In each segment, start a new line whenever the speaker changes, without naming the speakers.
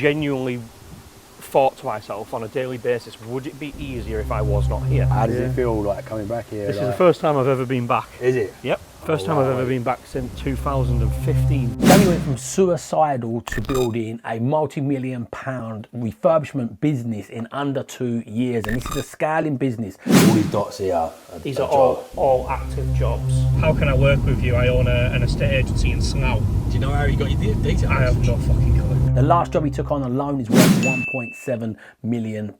genuinely thought to myself on a daily basis, would it be easier if I was not here?
How does it feel like coming back here?
This is the first time I've ever been back.
Is it?
Yep. First time I've ever been back since 2015.
Jamie went from suicidal to building a multi-million-pound refurbishment business in under 2 years, and this is a scaling business.
All these dots here.
These are all active jobs. How can I work with you? I own an estate agency in Slough.
Do you know how you got your details?
I have no fucking clue.
The last job he took on alone is worth £1.7 million,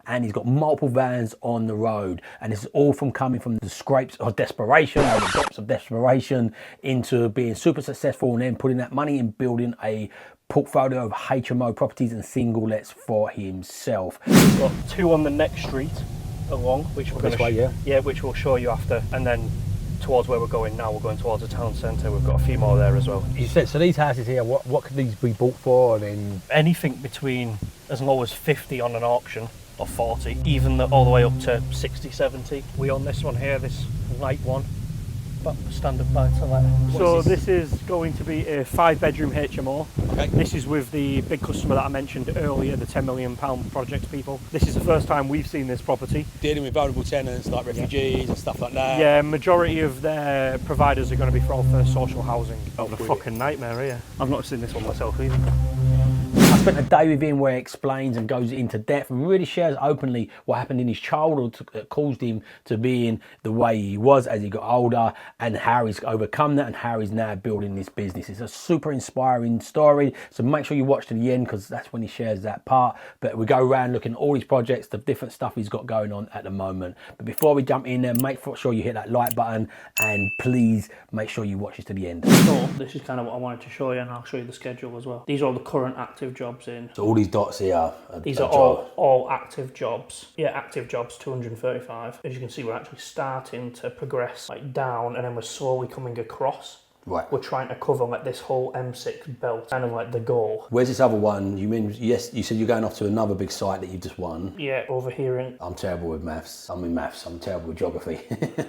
and he's got multiple vans on the road. And this is all from coming from the scrapes of desperation, or the depths of desperation, into being super successful and then putting that money in building a portfolio of HMO properties and single lets for himself.
We've got 2 on the next street along, which we're going
to
yeah, which we'll show you after, and then towards where we're going now, we're going towards the town centre. We've got a few more there as well.
You said, so these houses here, what could these be bought for? And then
anything between as low as 50 on an auction, or 40, even all the way up to 60, 70. We own this one here, this light one, but standard buy-to-let. So this is going to be a 5-bedroom HMO.
Okay.
This is with the big customer that I mentioned earlier, the £10 million project people. This is the first time we've seen this property.
Dealing with vulnerable tenants like refugees and stuff like that.
Yeah, majority of their providers are going to be for social housing. Oh, the fucking nightmare here. I've not seen this one myself either.
I spent a day with him where he explains and goes into depth and really shares openly what happened in his childhood that caused him to being the way he was as he got older, and how he's overcome that and how he's now building this business. It's a super inspiring story, so make sure you watch to the end, because that's when he shares that part. But we go around looking at all his projects, the different stuff he's got going on at the moment. But before we jump in there, make sure you hit that like button, and please make sure you watch this to the end.
So this is kind of what I wanted to show you, and I'll show you the schedule as well. These are all the current active jobs in.
So all these dots here
These are all active jobs. Yeah, active jobs, 235. As you can see, we're actually starting to progress like down, and then we're slowly coming across.
Right.
We're trying to cover like this whole M6 belt, kind of like the goal.
Where's this other one? You mean, yes, you said you're going off to another big site that you've just won.
Yeah, over here in...
I'm terrible with maths. I'm in maths. I'm terrible with geography.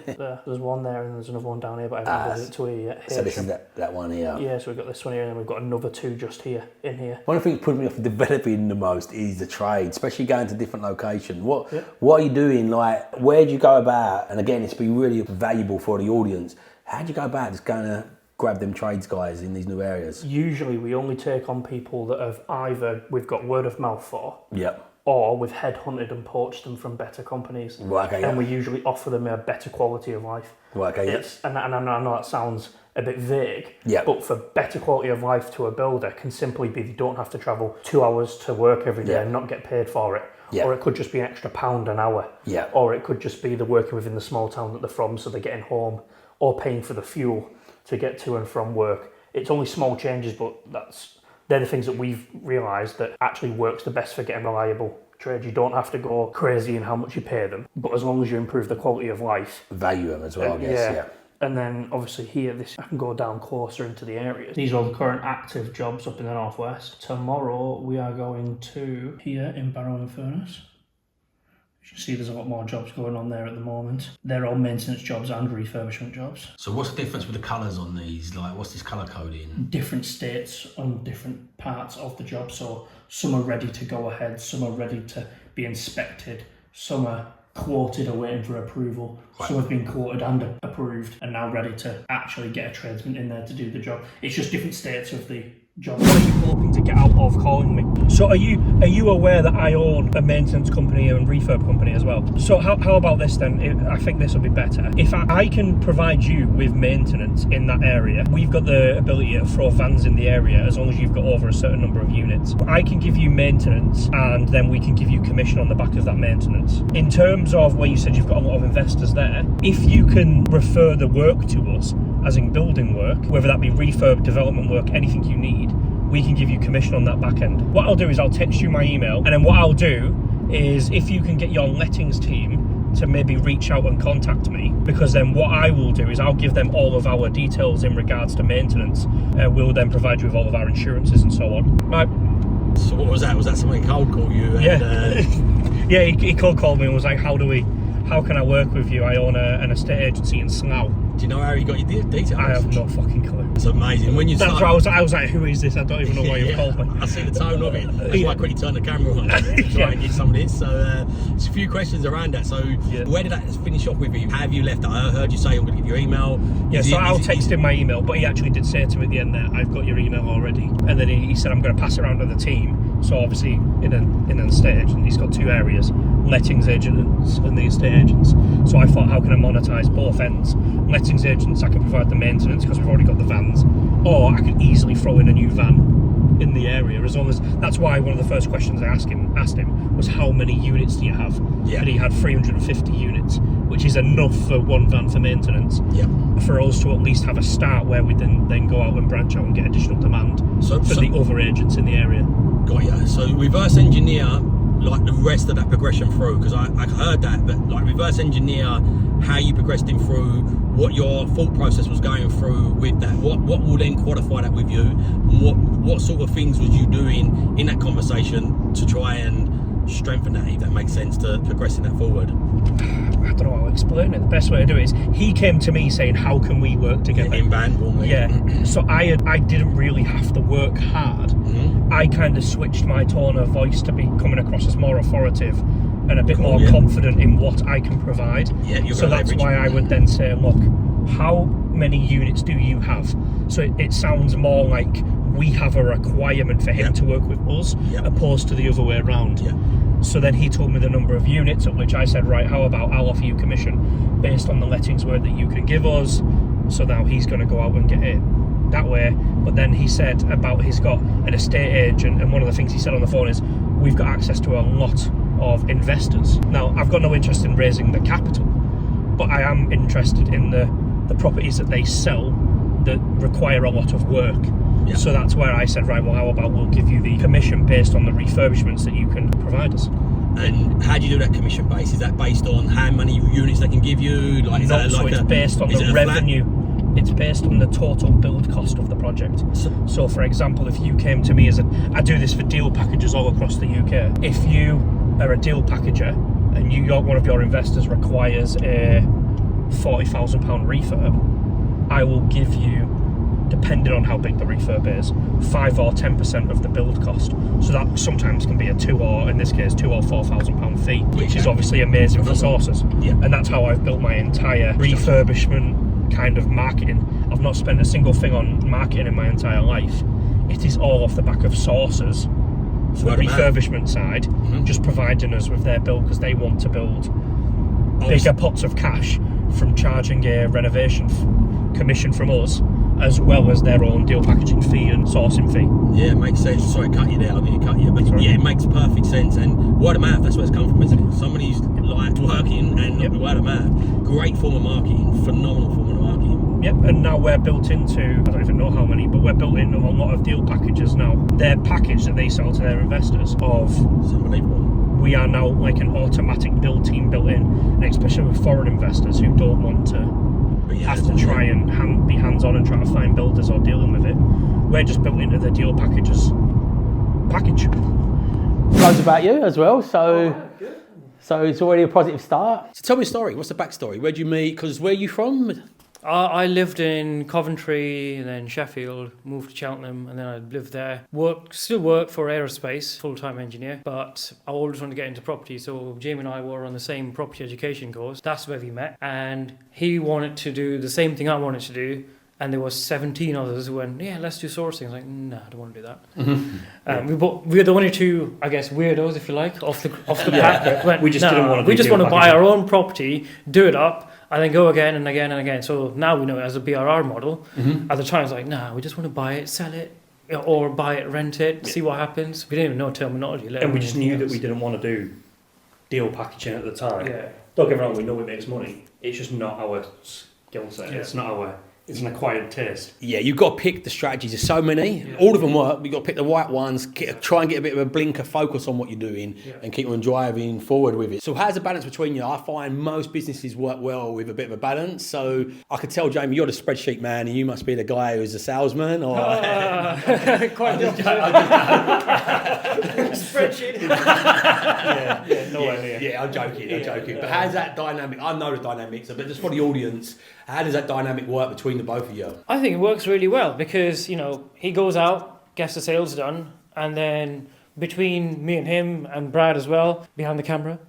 There's one there and there's another one down here, but I haven't visited to here yet.
So this is that one here.
Yeah, so we've got this one here, and then we've got another 2 just here, in here.
One of the things putting me off developing the most is the trade, especially going to different locations. What are you doing? Like, where do you go about? And again, it's been really valuable for the audience. How do you go about just going to grab them trades guys in these new areas?
Usually we only take on people that have either we've got word of mouth for,
yep,
or we've headhunted and poached them from better companies.
Right, okay,
and we usually offer them a better quality of life.
Right, okay,
yes. And I know that sounds a bit vague,
yep,
but for better quality of life to a builder can simply be they don't have to travel 2 hours to work every day and not get paid for it.
Yeah.
Or it could just be an extra £1 an hour.
Yeah.
Or it could just be they're working within the small town that they're from, so they're getting home, or paying for the fuel to get to and from work. It's only small changes, but they're the things that we've realised that actually works the best for getting reliable trade. You don't have to go crazy in how much you pay them, but as long as you improve the quality of life.
Value them as well, I guess, yeah.
And then obviously here, I can go down closer into the area. These are all the current active jobs up in the northwest. Tomorrow we are going to here in Barrow and Furnace. As you can see, there's a lot more jobs going on there at the moment. They're all maintenance jobs and refurbishment jobs.
So what's the difference with the colours on these? Like, what's this colour coding?
Different states on different parts of the job. So some are ready to go ahead, some are ready to be inspected, some are quoted or waiting for approval. Right. Some have been quoted and approved and now ready to actually get a tradesman in there to do the job. It's just different states of the job.
What are you hoping to get out of calling me? So are you aware that I own a maintenance company and refurb company as well? So how about this then? I think this will be better. If I can provide you with maintenance in that area, we've got the ability to throw vans in the area as long as you've got over a certain number of units. I can give you maintenance and then we can give you commission on the back of that maintenance. In terms of where you said you've got a lot of investors there, if you can refer the work to us, as in building work, whether that be refurb, development work, anything you need, we can give you commission on that back end. What I'll do is I'll text you my email, and then what I'll do is if you can get your lettings team to maybe reach out and contact me, because then what I will do is I'll give them all of our details in regards to maintenance. We'll then provide you with all of our insurances and so on. Right.
So what was that? Was that somebody cold called you? And,
yeah, he cold called me and was like, how can I work with you? I own an estate agency in Slough.
Do you know how he got your details?
I have no fucking clue.
It's amazing. When you
That's
start,
why I was like, who is this? I don't even know why you've called me.
I see the tone of it. That's why I quickly turned the camera on to try and get some of this. So there's a few questions around that. So where did that finish off with you? Have you left? I heard you say I'm going to give you your email.
Yeah, so I'll text him my email, but he actually did say to me at the end there, I've got your email already. And then he said, I'm going to pass it around to the team. So obviously in an estate agent, he's got two areas, lettings agents and the estate agents. So I thought, how can I monetize both ends? Lettings agents, I can provide the maintenance because we've already got the vans, or I could easily throw in a new van in the area, as long as, that's why one of the first questions I asked him was, how many units do you have?
Yeah.
And he had 350 units, which is enough for one van for maintenance.
Yeah.
For us to at least have a start where we then go out and branch out and get additional demand for the other agents in the area.
Got ya. So reverse engineer like the rest of that progression through, because I heard that, but like reverse engineer how you progressed him through, what your thought process was going through with that, what will then qualify that with you, what sort of things was you doing in that conversation to try and strengthen that, if that makes sense, to progressing that forward.
I don't know how to explain it. The best way to do it is, he came to me saying, how can we work together?
In band, warmly.
Yeah. So I didn't really have to work hard.
Mm-hmm.
I kind of switched my tone of voice to be coming across as more authoritative and a bit more confident in what I can provide.
Yeah,
so that's why I would then say, look, how many units do you have? So it sounds more like we have a requirement for him to work with us, opposed to the other way around.
Yeah.
So then he told me the number of units, at which I said, right, how about I'll offer you commission based on the lettings word that you can give us. So now he's going to go out and get it that way. But then he said about he's got an estate agent, and one of the things he said on the phone is, we've got access to a lot of investors. Now, I've got no interest in raising the capital, but I am interested in the properties that they sell that require a lot of work. Yeah. So that's where I said, right, well, how about we'll give you the commission based on the refurbishments that you can provide us.
And how do you do that commission base? Is that based on how many units they can give you? Like, is that like
it's based on the revenue. It's based on the total build cost of the project. So for example, if you came to me I do this for deal packages all across the UK. If you are a deal packager and one of your investors requires a £40,000 refurb, I will give you, depending on how big the refurb is, 5 or 10% of the build cost. So that sometimes can be a £2,000 or £4,000 fee, which is obviously amazing for sources.
Yeah.
And that's how I've built my entire refurbishment kind of marketing. I've not spent a single thing on marketing in my entire life. It is all off the back of sources for the refurbishment side, just providing us with their bill, because they want to build bigger pots of cash from charging a renovation commission from us, as well as their own deal packaging fee and sourcing fee.
Yeah, it makes sense. Sorry, cut you there. I mean, cut you, but it makes perfect sense. And word of mouth, that's where it's come from, isn't it? Somebody's like working and word of mouth. Great form of marketing, phenomenal form of marketing.
Yep, and now we're built into, I don't even know how many, but we're built into a lot of deal packages now. Their package that they sell to their investors of,
It's unbelievable.
We are now like an automatic build team built in, and especially with foreign investors who don't want to have to try and be hands-on and try to find builders or dealing with it. We're just built into the deal packages package.
Loads about you as well, so it's already a positive start.
So tell me a story. What's the backstory? Where'd you meet? Because where are you from?
I lived in Coventry and then Sheffield, moved to Cheltenham, and then I lived there. Still work for aerospace, full-time engineer, but I always wanted to get into property, so Jamie and I were on the same property education course. That's where we met, and he wanted to do the same thing I wanted to do, and there was 17 others who went, yeah, let's do sourcing. I was like, no, I don't want to do that. We were the only two, I guess, weirdos, if you like, off the pack.
We just didn't want to.
We just want to buy our own property, do it up, and then go again and again and again. So now we know it as a BRR model. At the time, it's like, nah, we just want to buy it, sell it, or buy it, rent it, see what happens. We didn't even know terminology.
And we just knew that we didn't want to do deal packaging at the time.
Yeah.
Don't get me wrong, we know it makes money. It's just not our skill set.
Yeah.
It's an acquired taste.
Yeah, you've got to pick the strategies. There's so many. Yeah. All of them work. You've got to pick the right ones. Try and get a bit of a blinker focus on what you're doing and keep on driving forward with it. So how's the balance between you? I find most businesses work well with a bit of a balance. So I could tell, Jamie, you're the spreadsheet man and you must be the guy who's a salesman. Or
quite the spreadsheet.
No idea.
Yeah, I'm joking. But how's that dynamic? I know the dynamics, but just for the audience, how does that dynamic work between the both of you?
I think it works really well because, he goes out, gets the sales done, and then between me and him and Brad as well, behind the camera,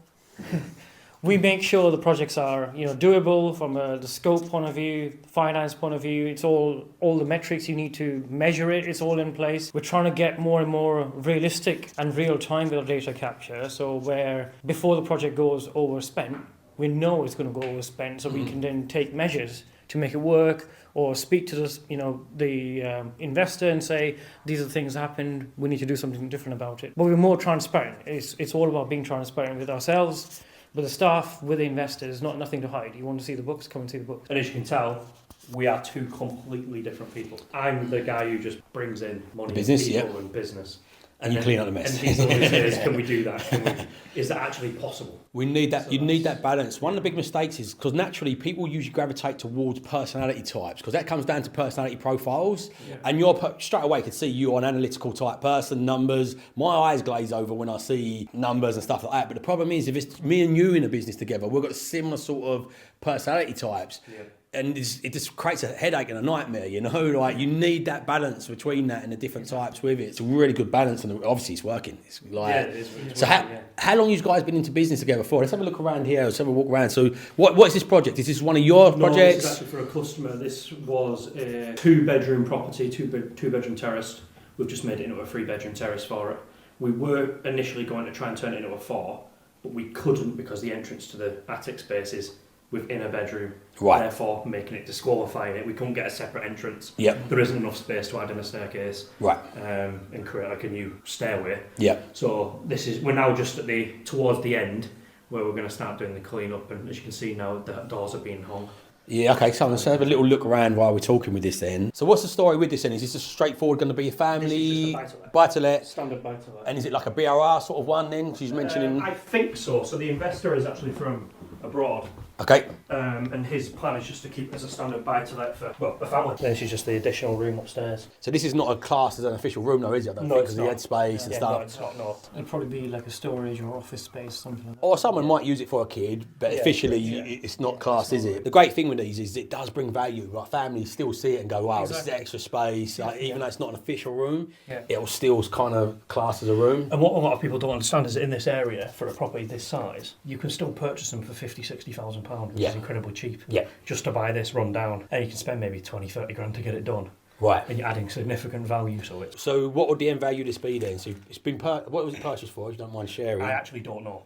we make sure the projects are, doable from the scope point of view, finance point of view. It's all the metrics you need to measure it. It's all in place. We're trying to get more and more realistic and real time with our data capture. So where before the project goes overspent, we know it's going to go overspent, so we can then take measures to make it work, or speak to the investor and say, these are the things that happened, we need to do something different about it. But we're more transparent. It's all about being transparent with ourselves, with the staff, with the investors, nothing to hide. You want to see the books, come and see the books.
And as you can tell, we are two completely different people. I'm the guy who just brings in money,
Business,
people and business.
And you clean up the mess.
And he's always says, can we do that? Is that actually possible?
We need that. You need that balance. One of the big mistakes is because naturally people usually gravitate towards personality types because that comes down to personality profiles. Yeah. And you're straight away could see you're an analytical type person, numbers. My eyes glaze over when I see numbers and stuff like that. But the problem is if it's me and you in a business together, we've got similar sort of personality types. Yeah. And it just creates a headache and a nightmare, like you need that balance between that and the different types with it. It's a really good balance and obviously it's working. It's like,
yeah, it is.
So how long have you guys been into business together for? Let's have a look around here. Let's have a walk around. So what is this project? Is this one of your projects?
No, this is actually for a customer. This was a 2-bedroom property, two-bedroom terrace. We've just made it into a 3-bedroom terrace for it. We were initially going to try and turn it into a 4, but we couldn't because the entrance to the attic space is within a bedroom,
right.
Therefore making it disqualifying it. We couldn't get a separate entrance.
Yep.
There isn't enough space to add in a staircase.
Right.
And create like a new stairway.
Yeah.
So we're now just towards the end where we're going to start doing the clean up, and as you can see now the doors are being hung.
Yeah, okay, so let's have a little look around while we're talking with this then. So what's the story with this then? Is this just straightforward going to be a family?
This is just a
buy-to-let?
Standard buy-to-let.
And is it like a BRR sort of one then? She's mentioning...
I think so. So the investor is actually from abroad.
Okay.
And his plan is just to keep it as a standard buy-to-let for a family. This is just the additional room upstairs.
So this is not a class as an official room though, is it? I don't think, because the head space and stuff.
No, it's not, no.
It'd probably be like a storage or office space, something like that.
Or someone might use it for a kid, but officially it's not classed, is it? The great thing with these is it does bring value. Like families still see it and go, wow, this is extra space. Like, even though it's not an official room, it'll still kind of class as a room.
And what a lot of people don't understand is that in this area, for a property this size, you can still purchase them for £50,000-60,000, which is incredibly cheap.
Yeah.
Just to buy this run down, and you can spend maybe 20-30 grand to get it done.
Right.
And you're adding significant value to it.
So what would the end value of this be then? So it's been what was it purchased for, if you don't mind sharing?
I actually don't know.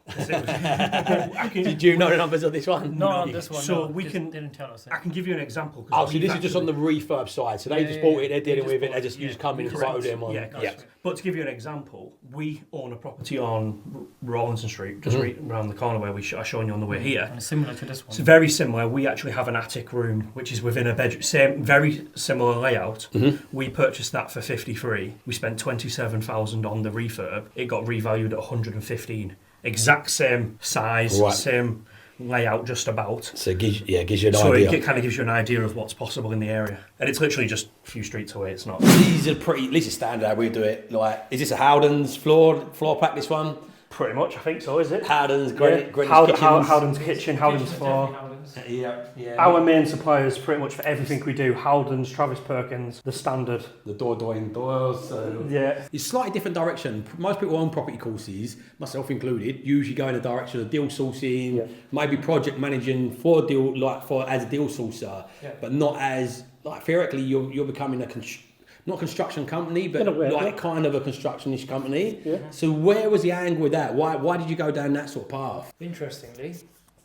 Did you know the numbers of this one?
No, on this one.
So
we didn't tell us.
I can give you an example.
Oh, so this is just on the refurb side. So they just bought it, they're dealing with it, you just come in and photo them on.
Yeah. But to give you an example, we own a property on Rawlinson Street, just around the corner where I shown you on the way here.
And similar to this one.
It's very similar. We actually have an attic room which is within a bedroom. Same, very similar layout. We purchased that for 53. We spent 27,000 on the refurb. It got revalued at 115. Exact same size, same layout, just about.
So it gives you an idea.
So it kind of gives you an idea of what's possible in the area, and it's literally just a few streets away. It's not.
These are pretty. At least it's standard how we do it. Like, is this a Howden's floor pack? This one.
Pretty much, I think so. Is it?
Howden's, Greenwich Kitchens.
Howden's kitchen, Howden's floor.
Yeah.
Our main suppliers, pretty much for everything we do, Howden's, Travis Perkins, the standard.
The doors. So.
Yeah.
It's slightly different direction. Most people on property courses, myself included, usually go in the direction of deal sourcing, maybe project managing for deal, as a deal sourcer, but not as theoretically you're becoming not construction company, but kind of a constructionish company. Yeah. So where was the angle with that? Why did you go down that sort of path?
Interestingly,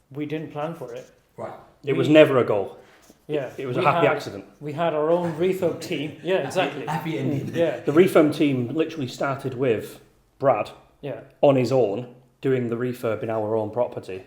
we didn't plan for it.
Right.
It was never a goal.
Yeah.
It was a happy accident.
We had our own refurb team. Yeah, exactly.
Happy ending.
Yeah.
The refurb team literally started with Brad on his own doing the refurb in our own property,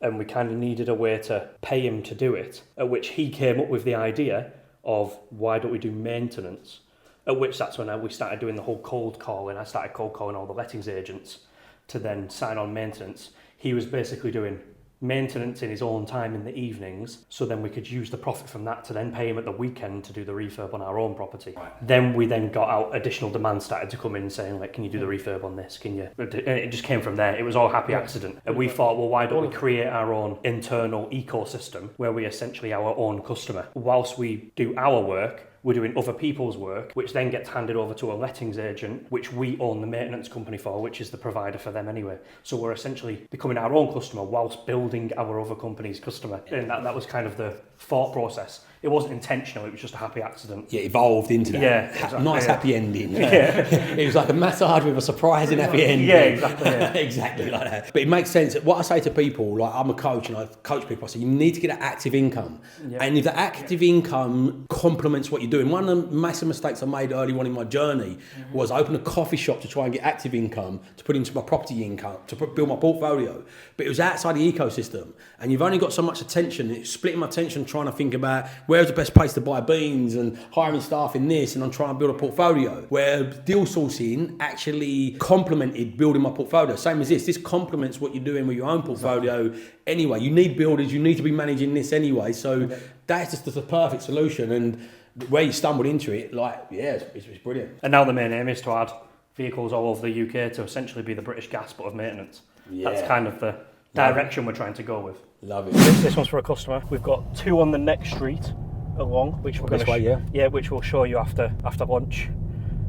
and we kind of needed a way to pay him to do it, at which he came up with the idea of why don't we do maintenance, at which that's when we started doing the whole cold calling. I started cold calling all the lettings agents to then sign on maintenance. He was basically doing
maintenance in his own time in the evenings, so then we could use the profit from that to then pay him at the weekend to do the refurb on our own property. Then we then got out, additional demand started to come in saying, like, can you do the refurb on this? Can you? And it just came from there. It was all happy accident. And we thought, well, why don't we create our own internal ecosystem where we essentially our own customer? Whilst we do our work, we're doing other people's work, which then gets handed over to a lettings agent, which we own the maintenance company for, which is the provider for them anyway. So we're essentially becoming our own customer whilst building our other company's customer. And that was kind of the thought process. It wasn't intentional, it was just a happy accident.
Yeah, evolved into that.
Yeah, exactly,
Nice happy ending. It was like a massage with a surprising happy ending.
Yeah, exactly. Yeah.
Exactly like that. But it makes sense. What I say to people, like I'm a coach and I coach people, I say you need to get an active income. Yeah. And if the active income complements what you're doing, one of the massive mistakes I made early on in my journey was open a coffee shop to try and get active income, to put into my property income, to build my portfolio. But it was outside the ecosystem. And you've only got so much attention. It's splitting my attention trying to think about where's the best place to buy beans and hiring staff in this, and I'm trying to build a portfolio. Where deal sourcing actually complemented building my portfolio. Same as this complements what you're doing with your own portfolio anyway. You need builders, you need to be managing this anyway. So that's just the perfect solution. And where you stumbled into it, like, yeah, it's brilliant.
And now the main aim is to add vehicles all over the UK to essentially be the British Gas but of maintenance. Yeah. That's kind of the direction we're trying to go with.
Love it.
This one's for a customer. We've got two on the next street along, which we're going to which we'll show you after lunch.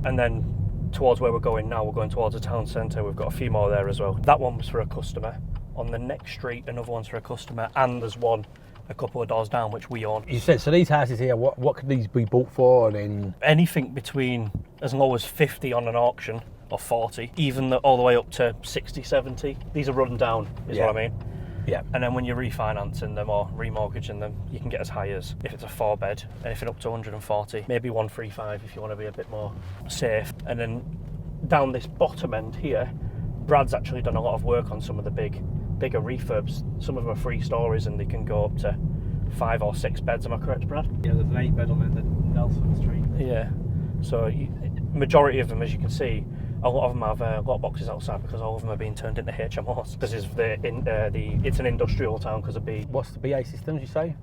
And then towards where we're going now, we're going towards the town centre. We've got a few more there as well. That one was for a customer. On the next street, another one's for a customer, and there's one a couple of doors down which we own.
You said, so these houses here, what could these be bought for? And then
anything between as low as 50 on an auction, or 40, even all the way up to 60, 70. These are run down, is what I mean.
Yeah.
And then when you're refinancing them or remortgaging them, you can get as high as, if it's a 4-bed, anything up to 140, maybe 135 if you want to be a bit more safe. And then down this bottom end here, Brad's actually done a lot of work on some of the bigger refurbs. Some of them are 3 stories and they can go up to 5 or 6 beds. Am I correct, Brad?
Yeah, there's an 8-bed on the Nelson Street.
Yeah. So majority of them, as you can see, a lot of them have lot boxes outside because all of them are being turned into HMOs. This is it's an industrial town because of B.
What's the BA systems you say?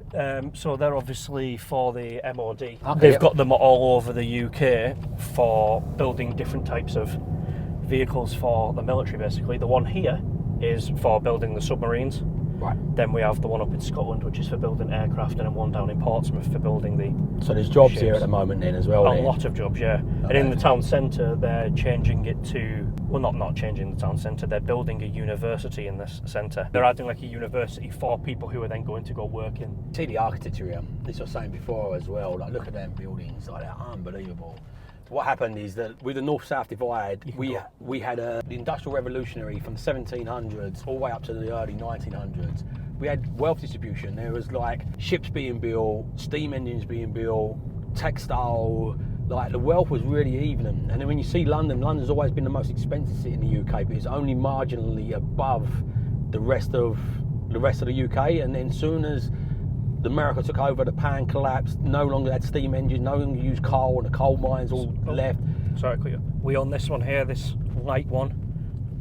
So they're obviously for the MOD.
Okay,
They've got them all over the UK for building different types of vehicles for the military. Basically, the one here is for building the submarines.
Right.
Then we have the one up in Scotland, which is for building aircraft, and then one down in Portsmouth for building the.
So there's jobs
ships.
here at the moment then as well.
A lot of jobs, yeah. Okay. And in the town centre, they're changing it to. Well, not changing the town centre. They're building a university in this centre. They're adding like a university for people who are then going to go work in.
See the architecture here. This I was saying before as well. Like, look at them buildings. Like, they're unbelievable. What happened is that with the north-south divide, we had the Industrial Revolutionary from the 1700s all the way up to the early 1900s. We had wealth distribution. There was like ships being built, steam engines being built, textile. Like, the wealth was really even. And then when you see London's always been the most expensive city in the UK, but it's only marginally above the rest of the UK. And then soon as America took over, the pan collapsed, no longer had steam engines, no longer used coal, and the coal mines all left.
Sorry, we own this one here, this light one,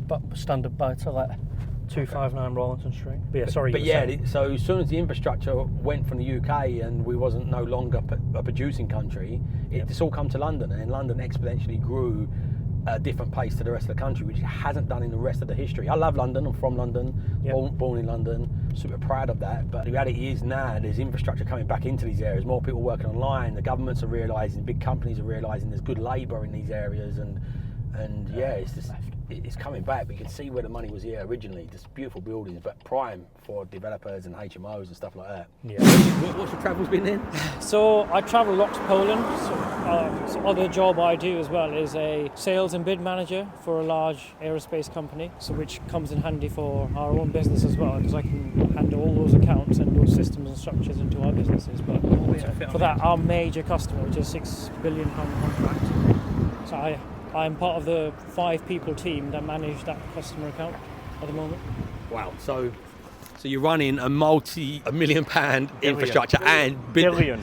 but standard buy-to-let, 259 Rawlinson Street. But yeah,
so as soon as the infrastructure went from the UK and we wasn't no longer a producing country, it's all come to London, and then London exponentially grew a different pace to the rest of the country, which it hasn't done in the rest of the history. I love London, I'm from London, born in London, super proud of that, but the reality is now there's infrastructure coming back into these areas, more people working online, the governments are realising, big companies are realising there's good labour in these areas, and it's just, it's coming back, but you can see where the money was here originally, just beautiful buildings, but prime for developers and HMOs and stuff like that.
Yeah.
What's your travels been then?
So I travel a lot to Poland. So other job I do as well is a sales and bid manager for a large aerospace company, so which comes in handy for our own business as well, because I can handle all those accounts and those systems and structures into our businesses. But for that, our major customer, which is a £6 billion contract, so I'm part of the 5-people team that manage that customer account at the moment.
Wow. So you're running a multi-million pound infrastructure and
billion.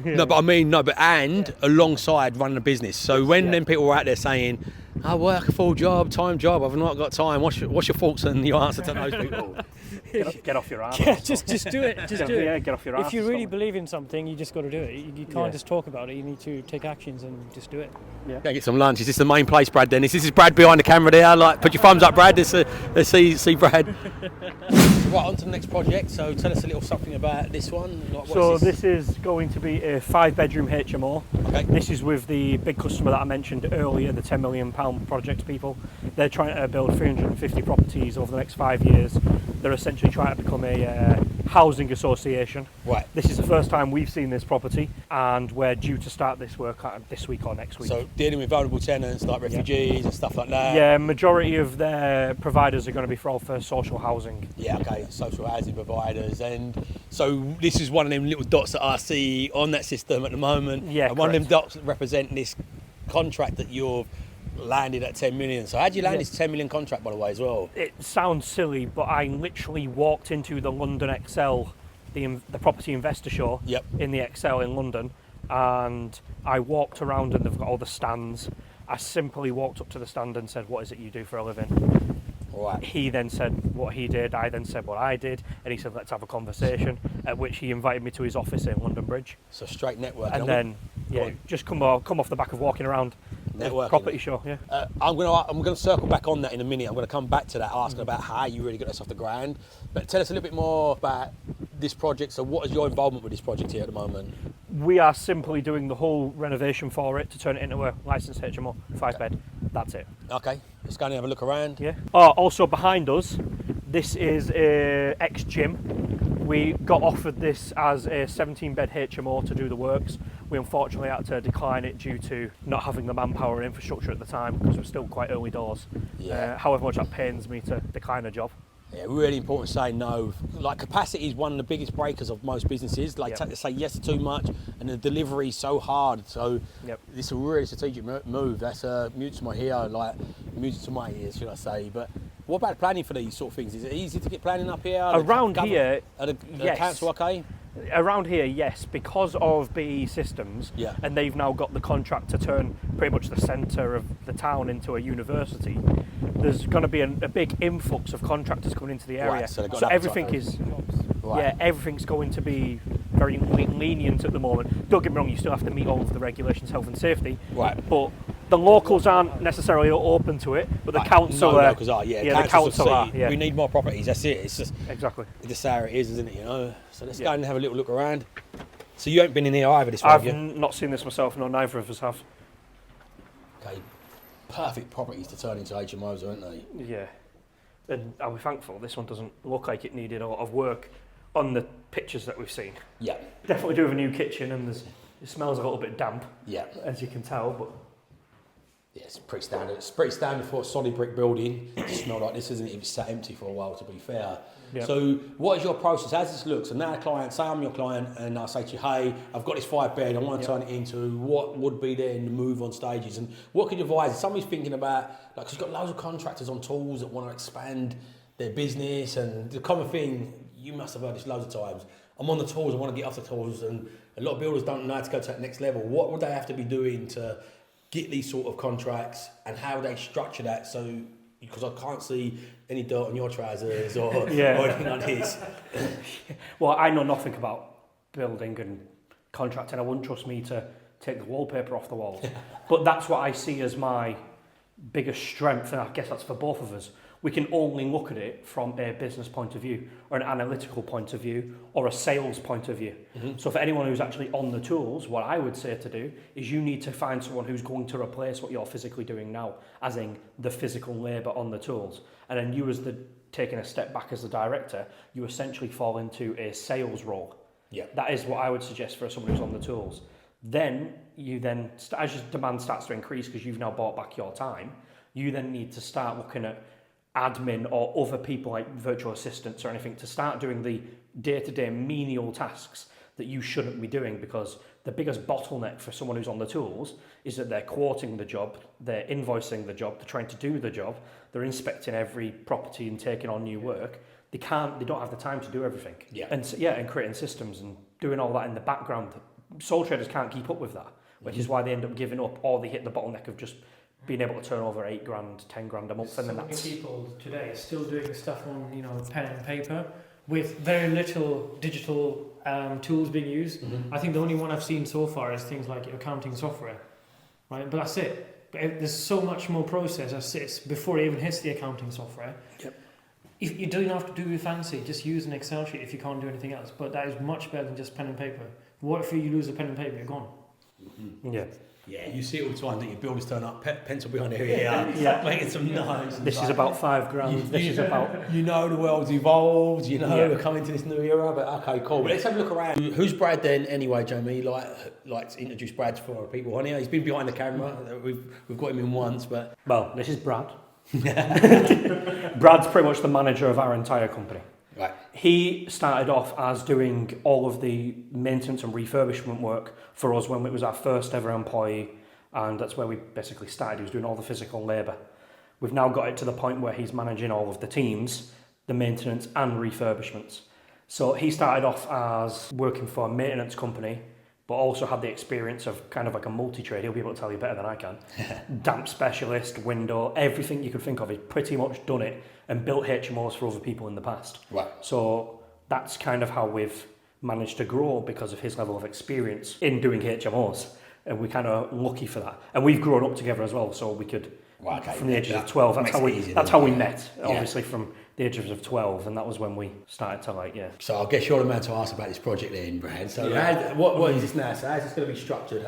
No, but I mean, and alongside running a business. So when them people are out there saying, I work a full job, time job. I've not got time. What's your thoughts and your answer to those people?
Get off your ass.
Yeah, just do it. Just do it.
Yeah, get off your ass.
If you really believe in something, you just got to do it. You can't
Yeah.
just talk about it. You need to take actions and just do it.
Go get some lunch. Is this the main place, Brad? Then this is Brad behind the camera there. Like, put your thumbs up, Brad. Let's see Brad. Right, on to the next project. So tell us a little something about this one. Like,
So this is going to be a 5-bedroom HMO.
Okay.
This is with the big customer that I mentioned earlier, the £10 million project people. They're trying to build 350 properties over the next 5 years. They're essentially trying to become a housing association.
Right.
This is the first time we've seen this property, and we're due to start this work this week or next week.
So dealing with vulnerable tenants like refugees and stuff like that.
Yeah, majority of their providers are going to be for social housing.
Yeah, okay, social housing providers. And so this is one of them little dots that I see on that system at the moment.
Yeah,
and one of them
correct.
dots represent this contract that you've landed at 10 million. So how did you land this 10 million contract, by the way, as well?
It sounds silly, but I literally walked into the London Excel, the property investor show
Yep.
in the Excel in London, and I walked around and they've got all the stands. I simply walked up to the stand and said, "What is it you do for a living?"
Right.
He then said what he did, I then said what I did, and he said, "Let's have a conversation," at which he invited me to his office in London Bridge.
So straight networking.
And then, just come off the back of walking around the
Networking.
property show, yeah.
I'm gonna circle back on that in a minute. I'm gonna come back to that, asking about how you really got this off the ground. But tell us a little bit more about this project. So what is your involvement with this project here at the moment?
We are simply doing the whole renovation for it to turn it into a licensed HMO, 5-bed. That's it.
Okay, let's go and have a look around.
Yeah. Oh, also behind us, this is a ex-gym. We got offered this as a 17-bed HMO to do the works. We unfortunately had to decline it due to not having the manpower and infrastructure at the time because we're still quite early doors.
Yeah.
However much that pains me to decline a job.
Yeah, really important to say no. Like, capacity is one of the biggest breakers of most businesses. Like,
Yep.
to say yes to too much, and the delivery is so hard. So
Yep.
this is a really strategic move. That's music to my ear, like music to my ears, should I say. But what about planning for these sort of things? Is it easy to get planning up here?
Around here,
Are the
yes.
council okay?
Around here, yes, because of BE Systems,
Yeah.
and they've now got the contract to turn pretty much the centre of the town into a university. There's going to be a big influx of contractors coming into the area,
Right, so they've got an
everything
appetite.
is,
Right.
yeah, everything's going to be very lenient at the moment. Don't get me wrong, you still have to meet all of the regulations, health and safety,
Right.
but the locals aren't necessarily open to it, but the council
no,
are.
locals are, yeah.
the council
will
are.
see,
Yeah,
we need more properties, that's it. It's just
exactly.
just how it is, isn't it, you know? So let's
Yeah.
go and have a little look around. So you ain't been in here either this
I've
week, yeah?
not seen this myself, no, neither of us have.
Okay, perfect properties to turn into HMOs, aren't they?
Yeah, and are we thankful this one doesn't look like it needed a lot of work on the pictures that we've seen.
Yeah,
Definitely do have a new kitchen, and it smells a little bit damp,
yeah.
as you can tell, but
Yeah, it's pretty standard. It's pretty standard for a solid brick building. It smelled like this, isn't it? It was sat empty for a while, to be fair.
Yeah.
So what is your process? How does this look? So now the client, say I'm your client, and I say to you, hey, I've got this 5-bed, I want to turn it into what would be then the move on stages, and what could you advise? Somebody's thinking about, like, cause you've got loads of contractors on tools that want to expand their business, and the common thing, you must have heard this loads of times, I'm on the tools, I want to get off the tools, and a lot of builders don't know how to go to that next level. What would they have to be doing to get these sort of contracts, and how would they structure that? So, because I can't see any dirt on your trousers or, or anything like this.
well, I know nothing about building and contracting. I wouldn't trust me to take the wallpaper off the walls. But that's what I see as my biggest strength, and I guess that's for both of us. We can only look at it from a business point of view, or an analytical point of view, or a sales point of view. Mm-hmm. So for anyone who's actually on the tools, what I would say to do is you need to find someone who's going to replace what you're physically doing now, as in the physical labour on the tools. And then you, as taking a step back as the director, you essentially fall into a sales role.
Yeah.
That is what I would suggest for someone who's on the tools. Then as your demand starts to increase because you've now bought back your time, you then need to start looking at admin or other people like virtual assistants or anything to start doing the day-to-day menial tasks that you shouldn't be doing, because the biggest bottleneck for someone who's on the tools is that they're quoting the job, they're invoicing the job, they're trying to do the job, they're inspecting every property and taking on new work. They don't have the time to do everything.
Yeah.
And creating systems and doing all that in the background. Sole traders can't keep up with that, which is why they end up giving up, or they hit the bottleneck of just being able to turn over 8 grand, 10 grand a month, and then
So many
that's
people today are still doing the stuff on, you know, pen and paper with very little digital tools being used. I think the only one I've seen so far is things like accounting software, right? But that's it. But there's so much more process that sits before it even hits the accounting software.
Yep.
If you don't have to do it fancy, just use an Excel sheet if you can't do anything else. But that is much better than just pen and paper. What if you lose a pen and paper? You're gone.
yeah.
Yeah, you see it all the time, that your builders turn up, pencil behind their ear, making some noise.
This is about 5 grand. This is about.
You know the world's evolved, you know we're coming to this new era, but okay, cool. But let's have a look around. Who's Brad then anyway, Jamie? Like to introduce Brad for people on here. He's been behind the camera, we've got him in once, but...
Well, this is Brad. Brad's pretty much the manager of our entire company.
Right.
He started off as doing all of the maintenance and refurbishment work for us when it was our first ever employee, and that's where we basically started. He was doing all the physical labour. We've now got it to the point where he's managing all of the teams, the maintenance and refurbishments. So he started off as working for a maintenance company, but also had the experience of kind of like a multi-trade. He'll be able to tell you better than I can. Damp specialist, window, everything you could think of. He's pretty much done it and built HMOs for other people in the past.
Right.
So that's kind of how we've managed to grow, because of his level of experience in doing HMOs. And we're kind of lucky for that. And we've grown up together as well, so we could, from the ages of 12, that's how we met, obviously, from the ages of 12, and that was when we started to
So I guess you're the man to ask about this project then, Brad. So what is this now? So how's this going to be structured?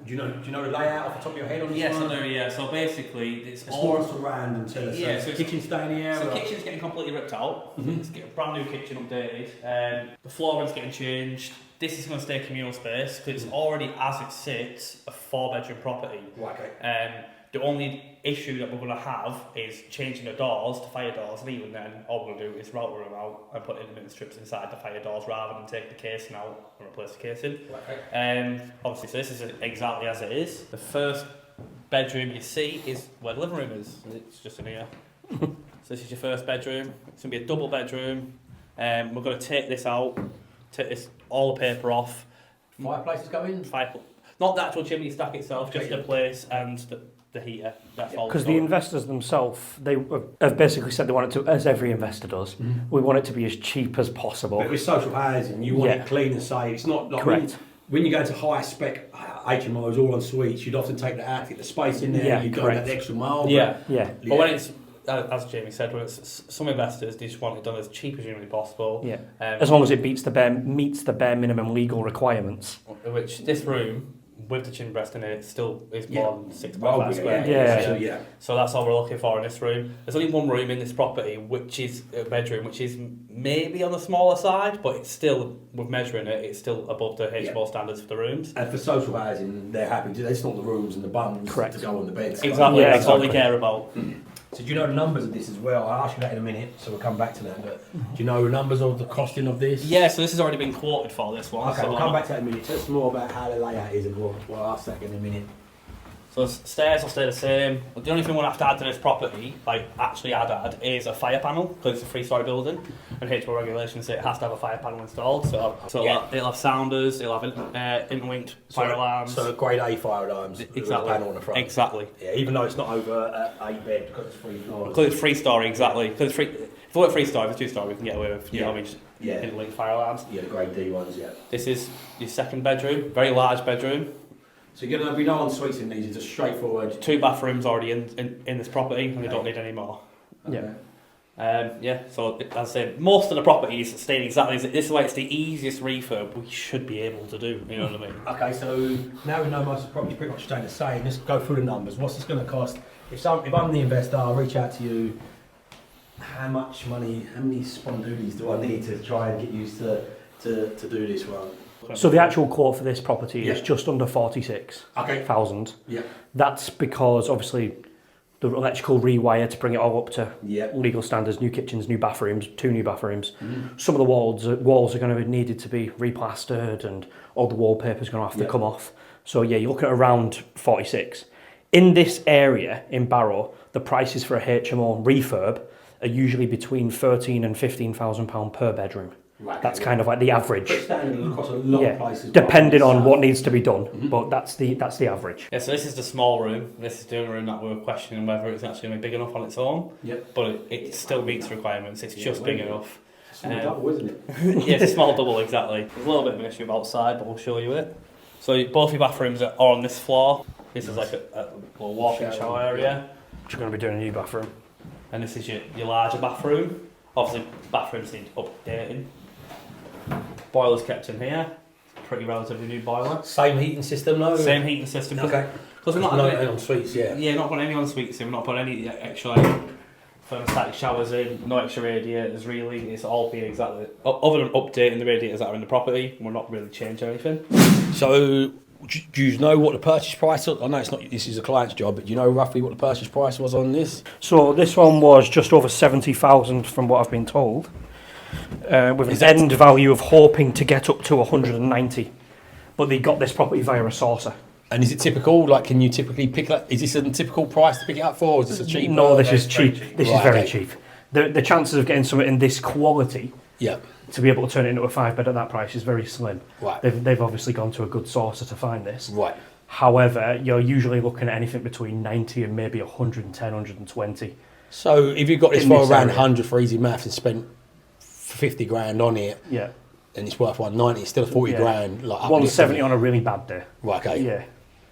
Do you know the layout off the top of your head on this
Yes,
one?
I know, yeah. So basically, it's
Explore us around and tell us.
Yeah, so
kitchen's staying here.
So the kitchen's getting completely ripped out. It's getting a brand new kitchen updated. The flooring's getting changed. This is going to stay communal space because it's already, as it sits, a 4-bedroom property.
Right, okay.
The only issue that we're going to have is changing the doors to fire doors, and even then, all we're going to do is router them out and put intermittent strips inside the fire doors rather than take the casing out and replace the casing.
Okay.
Obviously, so this is exactly as it is. The first bedroom you see is where the living room is. It's just in here. So this is your first bedroom. It's going to be a double bedroom. We're going to take this out, take this all the paper off.
Fireplace is going?
Not the actual chimney stack itself, just the place and the heater. That's all.
Because the investors themselves, they have basically said they want it to, as every investor does, we want it to be as cheap as possible.
But with social housing, you want it clean and safe. It's not like
Correct.
When you go to high spec HMOs, all en suites, you'd often take that out to get the space in there.
Yeah,
you'd go
correct.
that extra mile.
Yeah.
But
when it's, as Jamie said, when it's some investors, they just want it done as cheap as humanly possible.
Yeah. As long as it meets the bare minimum legal requirements.
Which this room, with the chin breast in it, still is more than 6.5 square
Yeah.
So that's all we're looking for in this room. There's only one room in this property, which is a bedroom, which is maybe on the smaller side, but it's still, with measuring it, it's still above the HMO standards for the rooms.
And for social housing, they're happy to. It's not the rooms and the bums to go on the beds.
Exactly. That's all they care about.
So do you know the numbers of this as well? I'll ask you that in a minute, so we'll come back to that. But do you know the numbers of the costing of this?
Yeah, so this has already been quoted for this one.
Okay,
so
we'll come back to that in a minute. Tell us more about how the layout is, and we'll ask that in a minute.
So stairs will stay the same. The only thing we'll have to add to this property, is a fire panel, because it's a 3-story building, and HMO regulations say it has to have a fire panel installed. So it'll have sounders, it'll have interlinked fire alarms.
So grade A fire alarms.
Exactly.
With a panel on the front.
Exactly.
Yeah, even though it's not over a bed because it's 3 floors.
Because it's 3-story, exactly. Because if it were 3-story, if it's 2-story, we can get away with interlinked fire alarms.
Yeah, the grade D ones. Yeah.
This is your second bedroom, very large bedroom.
So you're going to be no en suites in these. It's just straightforward.
2 bathrooms already in this property, and we don't need any more.
Okay.
So as I said, most of the properties staying exactly as this is why it's the easiest refurb we should be able to do. You know what I mean?
Okay, so now we know most of the properties pretty much staying the same. Let's go through the numbers. What's this going to cost? If I'm the investor, I'll reach out to you. How much money? How many spondoolies do I need to try and get used to do this one?
So the actual quote for this property is just under 46,000.
Yeah.
That's because obviously the electrical rewire to bring it all up to legal standards, new kitchens, new bathrooms, 2 new bathrooms. Some of the walls are going to be needed to be replastered, and all the wallpaper's going to have to come off. So yeah, you're looking at around 46. In this area in Barrow, the prices for a HMO refurb are usually between £13,000 and £15,000 per bedroom.
Right,
That's
yeah.
kind of like the average.
Standard across a lot of places.
Depending on what needs to be done, but that's the average.
Yeah, so this is the small room. This is the only room that we're questioning whether it's actually going to be big enough on its own.
Yep.
But it still meets requirements. It's just big enough.
Small double, isn't it?
Yeah, it's a small double, exactly. There's a little bit of an issue outside, but we'll show you it. So both your bathrooms are on this floor. This is like a little walk-in shower area.
You're going to be doing a new bathroom.
And this is your larger bathroom. Obviously, bathrooms need updating. Boiler's kept in here. Pretty relatively new boiler.
Same heating system, though?
Same heating system.
Okay.
Because we're not
No,
having
on suites, yeah.
Yeah, not putting any en suites in. We're not putting any extra thermostatic showers in. No extra radiators, really. It's all being exactly... Other than updating the radiators that are in the property, we're not really changing anything.
So, do you know what the purchase price was? I know it's not. This is a client's job, but do you know roughly what the purchase price was on this?
So this one was just over 70,000 from what I've been told, with an end value of hoping to get up to 190. But they got this property via a sourcer.
And is it typical? Like, can you typically pick up? Is this a typical price to pick it up for? Or is this a cheap?
No, this is cheap. This is very
okay.
cheap. The chances of getting something in this quality,
Yeah.
to be able to turn it into a 5-bed at that price is very slim.
Right.
They've obviously gone to a good sourcer to find this.
Right.
However, you're usually looking at anything between 90 and maybe 110, 120.
So if you've got this
In
for
this
around
area.
100 for easy maths and spent 50 grand on it,
Yeah.
and it's worth 190, it's still 40 grand. Like uplift,
170
isn't
on a really bad day.
it? Right. Okay.
Yeah.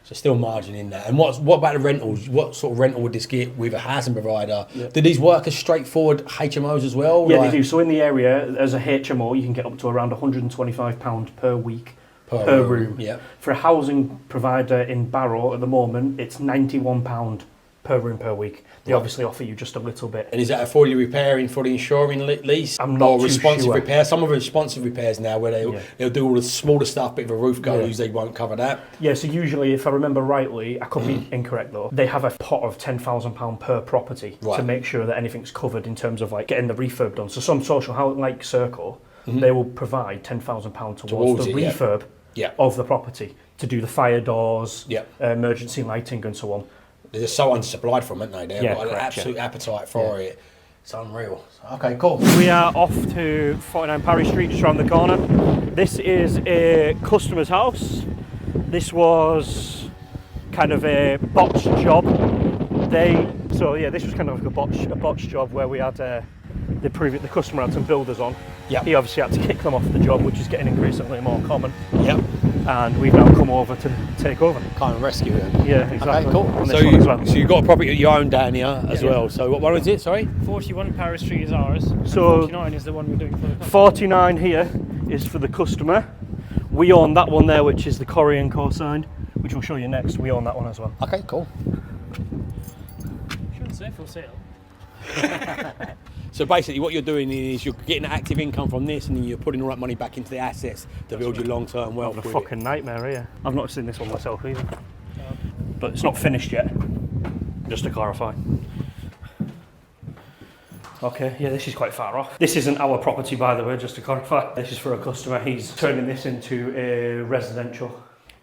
So still margin in that. And what about the rentals? What sort of rental would this get with a housing provider?
Yeah.
Do these work as straightforward HMOs as well?
Yeah,
like,
they do. So in the area, as a HMO, you can get up to around £125 per week
Per
room.
room, yeah.
For a housing provider in Barrow at the moment, it's £91 per room per week. They obviously offer you just a little bit.
And is that a fully repairing, fully insuring lease?
I'm not
or
too
responsive
sure.
repair? Some of them are responsive repairs now where they'll do all the smaller stuff, but if a roof goes,
Yeah.
they won't cover that.
Yeah, so usually, if I remember rightly, I could be incorrect though, they have a pot of £10,000 per property
Right.
to make sure that anything's covered in terms of like getting the refurb done. So some social housing, like Circle, they will provide £10,000 towards the
it, yeah.
refurb
Yeah.
of the property to do the fire doors,
Yeah.
emergency lighting and so on.
They're so unsupplied from it, they've
Yeah,
got an
correct,
absolute appetite for it. It's unreal. Okay, cool.
We are off to 49 Parry Street, just around the corner. This is a customer's house. This was kind of a botched job. This was kind of like a botched job where we had the customer had some builders on.
Yep.
He obviously had to kick them off the job, which is getting increasingly more common.
Yep.
And we've now come over to take over.
Kind of rescue it.
Yeah, exactly.
Okay, cool.
On
So,
this one as well.
you've got a property of your own down here as
Yeah.
well. So what one is it, sorry?
41 Paris Street is ours. And
So-
49 is the one we're doing for the customer.
49 here is for the customer. We own that one there, which is the Corrie & Co signed, which we'll show you next. We own that one as well.
Okay, cool.
Shouldn't say for sale.
So basically what you're doing is you're getting active income from this and then you're putting all that money back into the assets to build your long-term wealth.
What a
with it.
fucking nightmare here. I've not seen this one myself either. But it's not finished yet, just to clarify. Okay, yeah, this is quite far off. This isn't our property, by the way, just to clarify. This is for a customer. He's turning this into a residential.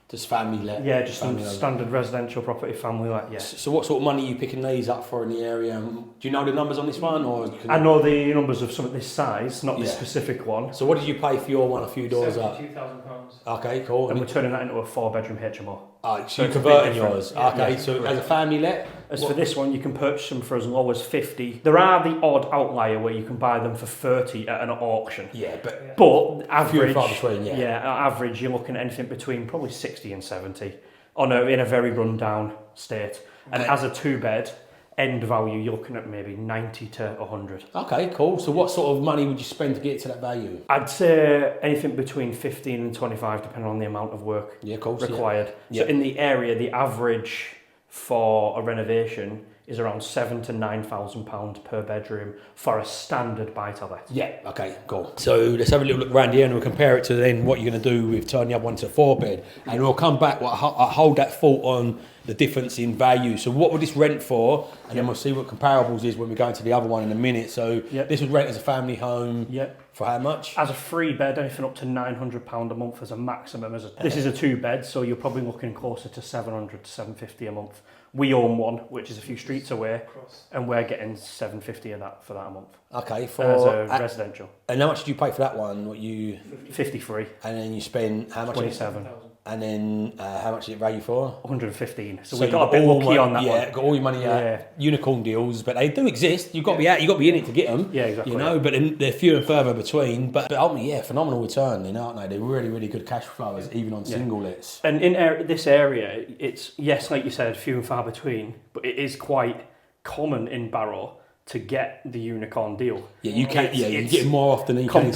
Just family let.
Yeah, just
family
a
let.
standard residential property, family let, yeah.
So what sort of money are you picking these up for in the area? Do you know the numbers on this one? Or
I know the numbers of some of this size, not this
Yeah.
specific one.
So what did you pay for your one a few doors up?
£72,000.
Okay, cool.
And we're turning that into a 4-bedroom HMO.
So you're
it's a bit
converting
different.
yours.
Yeah,
Okay,
yeah,
so
correct.
as a family let?
As for this one, you can purchase them for as low as 50. There are the odd outlier where you can buy them for 30 at an auction.
Yeah, but
But average,
far between, yeah.
at average, you're looking at anything between probably 60 and 70 in a very run-down state. And
Okay.
as a 2-bed, end value, you're looking at maybe 90 to 100.
okay, cool. So what sort of money would you spend to get to that value?
I'd say anything between 15 and 25, depending on the amount of work
Yeah, of course.
required.
Yeah.
So in the area, the average for a renovation is around £7,000 to £9,000 per bedroom for a standard buy-to-let.
Yeah, okay, cool. So let's have a little look around here and we'll compare it to then what you're going to do with turning the other one to a 4-bed. And we'll come back, I hold that thought on the difference in value. So what would this rent for? And then we'll see what comparables is when we go into the other one in a minute. So
Yep.
this would rent as a family home
Yep.
for how much?
As a 3-bed, anything up to £900 a month as a maximum. This is a 2-bed, so you're probably looking closer to £700 to £750 a month We own one, which is a few streets away, and we're getting 750 of that for that a month.
Okay,
As a residential.
And how much did you pay for that one? What you
53.
And then you spent how much?
27.
And then how much did it value for?
115. So
you
we got a bit lucky on that one.
Yeah, got all your money out.
Yeah.
Unicorn deals, but they do exist. You've got to be out. You've got to be in it to get them.
Yeah, exactly.
You know, but then they're few and further between. But ultimately, yeah, phenomenal return. You know, aren't they? They're really, really good cash flows, even on single lets.
And in this area, it's, yes, like you said, few and far between, but it is quite common in Barrow to get the unicorn deal.
Yeah, you can. Yeah, you get more often than you can.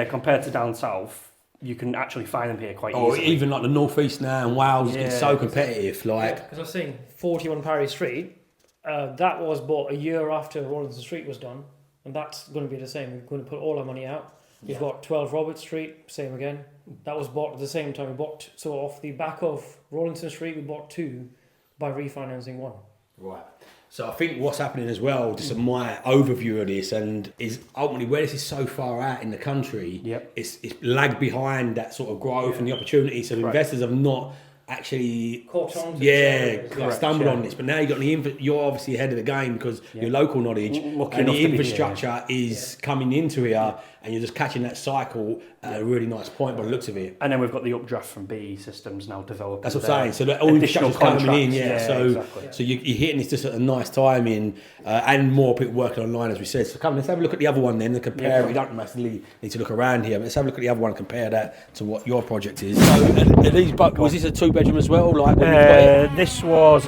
Compared to down south. You can actually find them here quite
or
easily.
Even like the northeast now and Wales, it's so competitive. Like,
because I was saying 41 Parry Street, that was bought a year after Rawlinson Street was done, and that's going to be the same. We're going to put all our money out. We've got 12 Robert Street, same again. That was bought at the same time. We bought, so off the back of Rawlinson Street, we bought 2 by refinancing 1.
Right. So I think what's happening as well, just my overview of this, and is ultimately where this is so far out in the country, it's lagged behind that sort of growth and the opportunity. So the investors have not actually stumbled on this. But now you're obviously ahead of the game because your local knowledge and the infrastructure is coming into here, and you're just catching that cycle at a really nice point by the looks of it.
And then we've got the updraft from BE Systems now developing.
That's what I'm saying. So that all infrastructure's coming in, So you're hitting this just at a nice timing, and more people working online, as we said. So come, let's have a look at the other one then and compare. We don't massively need to look around here, but let's have a look at the other one and compare that to what your project is. So are these, was this a 2-bedroom as well? Like
this was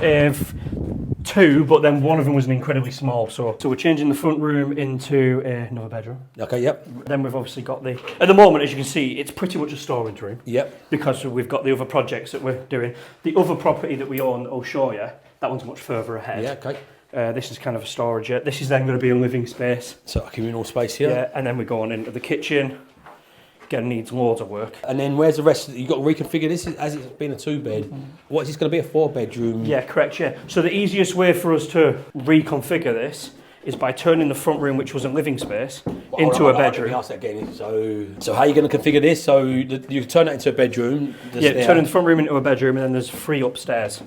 2, but then one of them was an incredibly small. So we're changing the front room into another bedroom.
Okay, yep.
Then we've obviously got at the moment, as you can see, it's pretty much a storage room.
Yep.
Because we've got the other projects that we're doing. The other property that we own, I'll show you, that one's much further ahead.
Yeah, okay.
This is kind of a storage. This is then going to be a living space.
So a communal space here.
Yeah, and then we're going into the kitchen. Again, needs loads of work.
And then where's the rest? You've got to reconfigure this as it's been a 2-bed. What is this going to be, a 4-bedroom?
Yeah, correct, yeah. So the easiest way for us to reconfigure this is by turning the front room, which was a living space, into a bedroom.
Let me ask that again. So how are you going to configure this? So you turn that into a bedroom?
Turning the front room into a bedroom, and then there's 3 upstairs.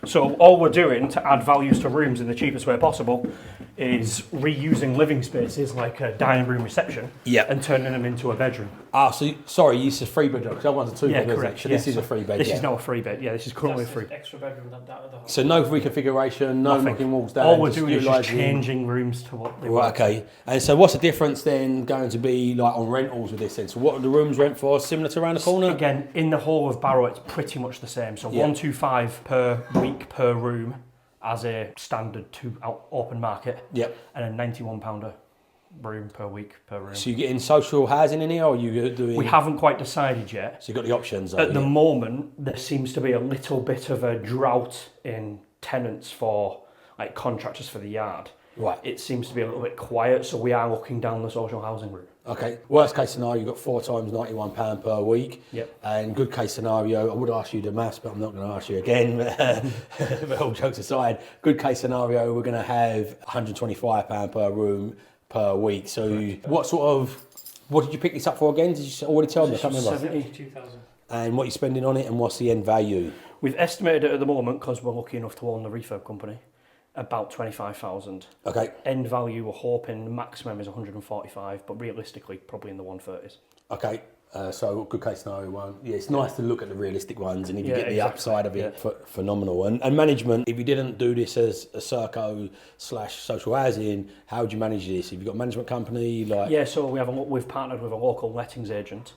So all we're doing to add values to rooms in the cheapest way possible is reusing living spaces like a dining room reception and turning them into a bedroom.
So sorry, you said 3-bedroom, because that one's a 2-bed.
Yeah, correct.
So this is a 3-bed.
This is not a 3-bed. Yeah, this is currently a 3-bed.
Extra bedroom than that of the house.
So no reconfiguration, no knocking walls down.
All we're doing is just changing rooms to what they were.
Right, okay. And so what's the difference then going to be like on rentals with this then? So what are the rooms rent for? Similar to around the corner?
Again, in the whole of Barrow, it's pretty much the same. So 125 per week per room as a standard open market.
Yep.
And a £91 a room per week per room.
So you're getting social housing in here, or are you doing?
We haven't quite decided yet.
So you've got the options.
At the moment, there seems to be a little bit of a drought in tenants for like contractors for the yard.
Right.
It seems to be a little bit quiet, so we are looking down the social housing route.
Okay. Worst case scenario, you've got 4 times £91 per week.
Yep.
And good case scenario, I would ask you the maths, but I'm not going to ask you again. But all jokes aside, good case scenario, we're going to have £125 per room per week. So what did you pick this up for again? Did you already tell me? I can't remember.
72,000.
And what you're spending on it, and what's the end value?
We've estimated it at the moment, because we're lucky enough to own the refurb company, about 25,000.
Okay.
End value, we're hoping maximum is 145, but realistically, probably in the 130s.
Okay. So good case scenario one. Yeah, it's nice to look at the realistic ones, and if you get the upside of it, phenomenal. And management, if you didn't do this as a Serco/social housing, how would you manage this? Have you got a management company?
So we've partnered with a local lettings agent,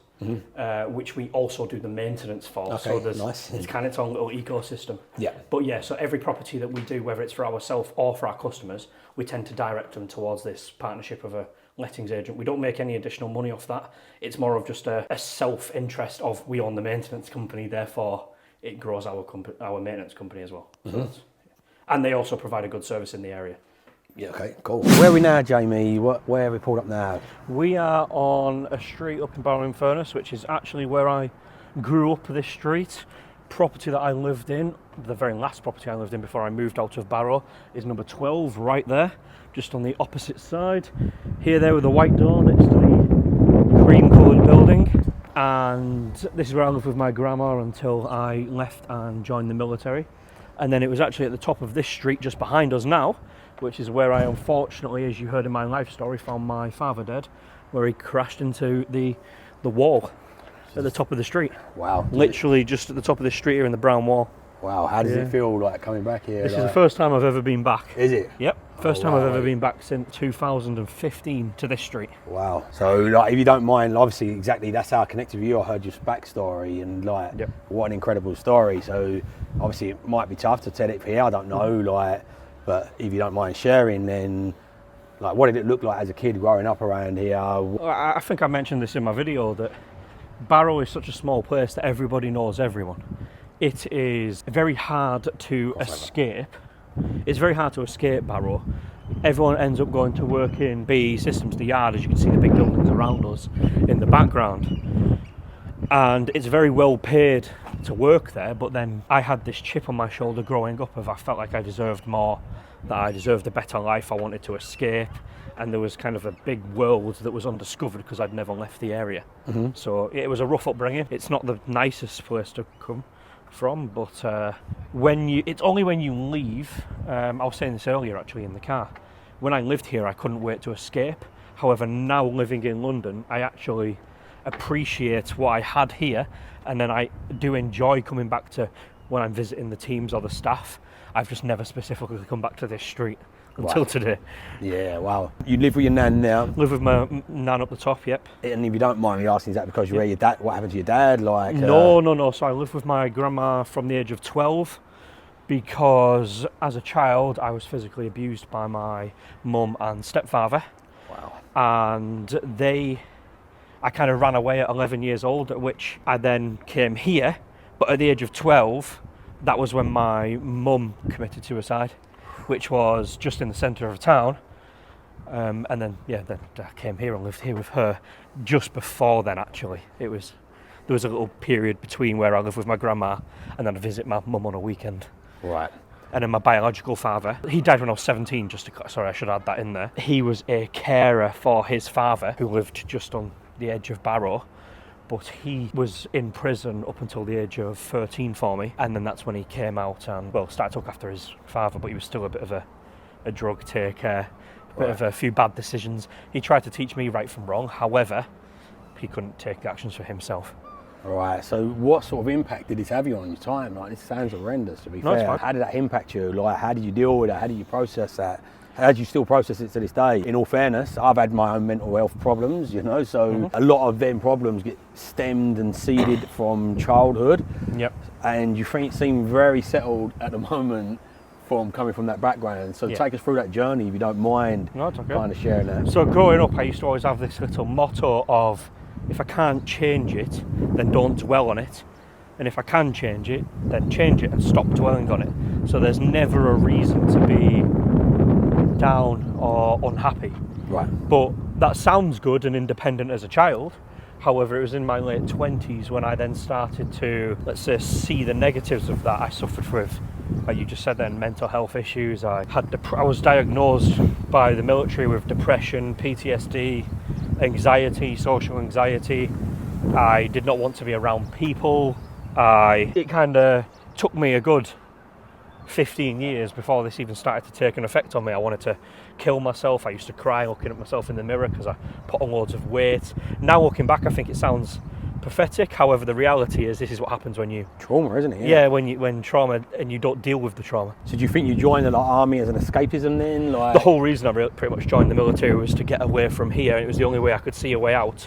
which we also do the maintenance for.
Okay,
so
nice.
It's kind of its own little ecosystem.
Yeah.
But so every property that we do, whether it's for ourselves or for our customers, we tend to direct them towards this partnership of a lettings agent. We don't make any additional money off that. It's more of just a self-interest of we own the maintenance company, therefore it grows our maintenance company as well. So and they also provide a good service in the area.
Yeah, okay, cool. Where are we now, Jamie? Where have we pulled up now?
We are on a street up in Barrow in Furness, which is actually where I grew up, this street. Property that I lived in, the very last property I lived in before I moved out of Barrow, is number 12 right there, just on the opposite side. Here there with the white door next to the cream coloured building. And this is where I lived with my grandma until I left and joined the military.
And then it was actually at the top of this street just behind us now, which is where I unfortunately, as you heard in my life story, found my father dead, where he crashed into the wall at the top of the street.
Wow.
Literally just at the top of the street here in the brown wall.
Wow, how does it feel like coming back here?
This is the first time I've ever been back.
Is it?
Yep. First time I've ever been back since 2015 to this street.
Wow. So, like, if you don't mind, obviously, exactly, that's how I connected with you. I heard your backstory and, like, what an incredible story. So, obviously, it might be tough to tell it here. I don't know, like, but if you don't mind sharing, then, like, what did it look like as a kid growing up around here?
I think I mentioned this in my video that Barrow is such a small place that everybody knows everyone. It is very hard to escape. It's very hard to escape Barrow. Everyone ends up going to work in BAE Systems, the yard, as you can see the big buildings around us in the background. And it's very well paid to work there, but then I had this chip on my shoulder growing up of I felt like I deserved more, that I deserved a better life, I wanted to escape. And there was kind of a big world that was undiscovered because I'd never left the area. So it was a rough upbringing. It's not the nicest place to come from, but it's only when you leave. I was saying this earlier actually in the car. When I lived here, I couldn't wait to escape. However, now living in London, I actually appreciate what I had here, and then I do enjoy coming back to when I'm visiting the teams or the staff. I've just never specifically come back to this street until today.
Yeah, wow. You live with your nan now?
Live with my nan up the top, yep.
And if you don't mind me asking, is that because you're your dad? What happened to your dad? Like
No. So I lived with my grandma from the age of 12 because as a child I was physically abused by my mum and stepfather.
Wow.
And I kind of ran away at 11 years old, at which I then came here. But at the age of 12, that was when my mum committed suicide, which was just in the centre of town. And then I came here and lived here with her just before then, actually. There was a little period between where I lived with my grandma and then I visit my mum on a weekend.
Right.
And then my biological father, he died when I was 17, sorry, I should add that in there. He was a carer for his father, who lived just on the edge of Barrow, but he was in prison up until the age of 13 for me, and then that's when he came out and, started to look after his father, but he was still a bit of a drug taker, of a few bad decisions. He tried to teach me right from wrong, however, he couldn't take actions for himself.
Right, so what sort of impact did this have you on your time? Like, this sounds horrendous, to be fair. How did that impact you? Like, how did you deal with it? How did you process that? How do you still process it to this day? In all fairness, I've had my own mental health problems, so a lot of them problems get stemmed and seeded from childhood.
Yep.
And you seem very settled at the moment from coming from that background. So take us through that journey, if you don't mind, kind of sharing that.
So growing up, I used to always have this little motto of, if I can't change it, then don't dwell on it. And if I can change it, then change it and stop dwelling on it. So there's never a reason to be down or unhappy.
Right.
But that sounds good and independent as a child. However, it was in my late 20s when I then started to, let's say, see the negatives of that. I suffered with, like you just said then, mental health issues. I was diagnosed by the military with depression, PTSD, anxiety, social anxiety. I did not want to be around people. It kind of took me a good 15 years before this even started to take an effect on me. I wanted to kill myself. I used to cry looking at myself in the mirror because I put on loads of weight. Now looking back, I think it sounds pathetic. However, the reality is this is what happens when you...
Trauma, isn't it?
Yeah, when trauma, and you don't deal with the trauma.
So do you think you joined the army as an escapism then?
The whole reason I pretty much joined the military was to get away from here. It was the only way I could see a way out,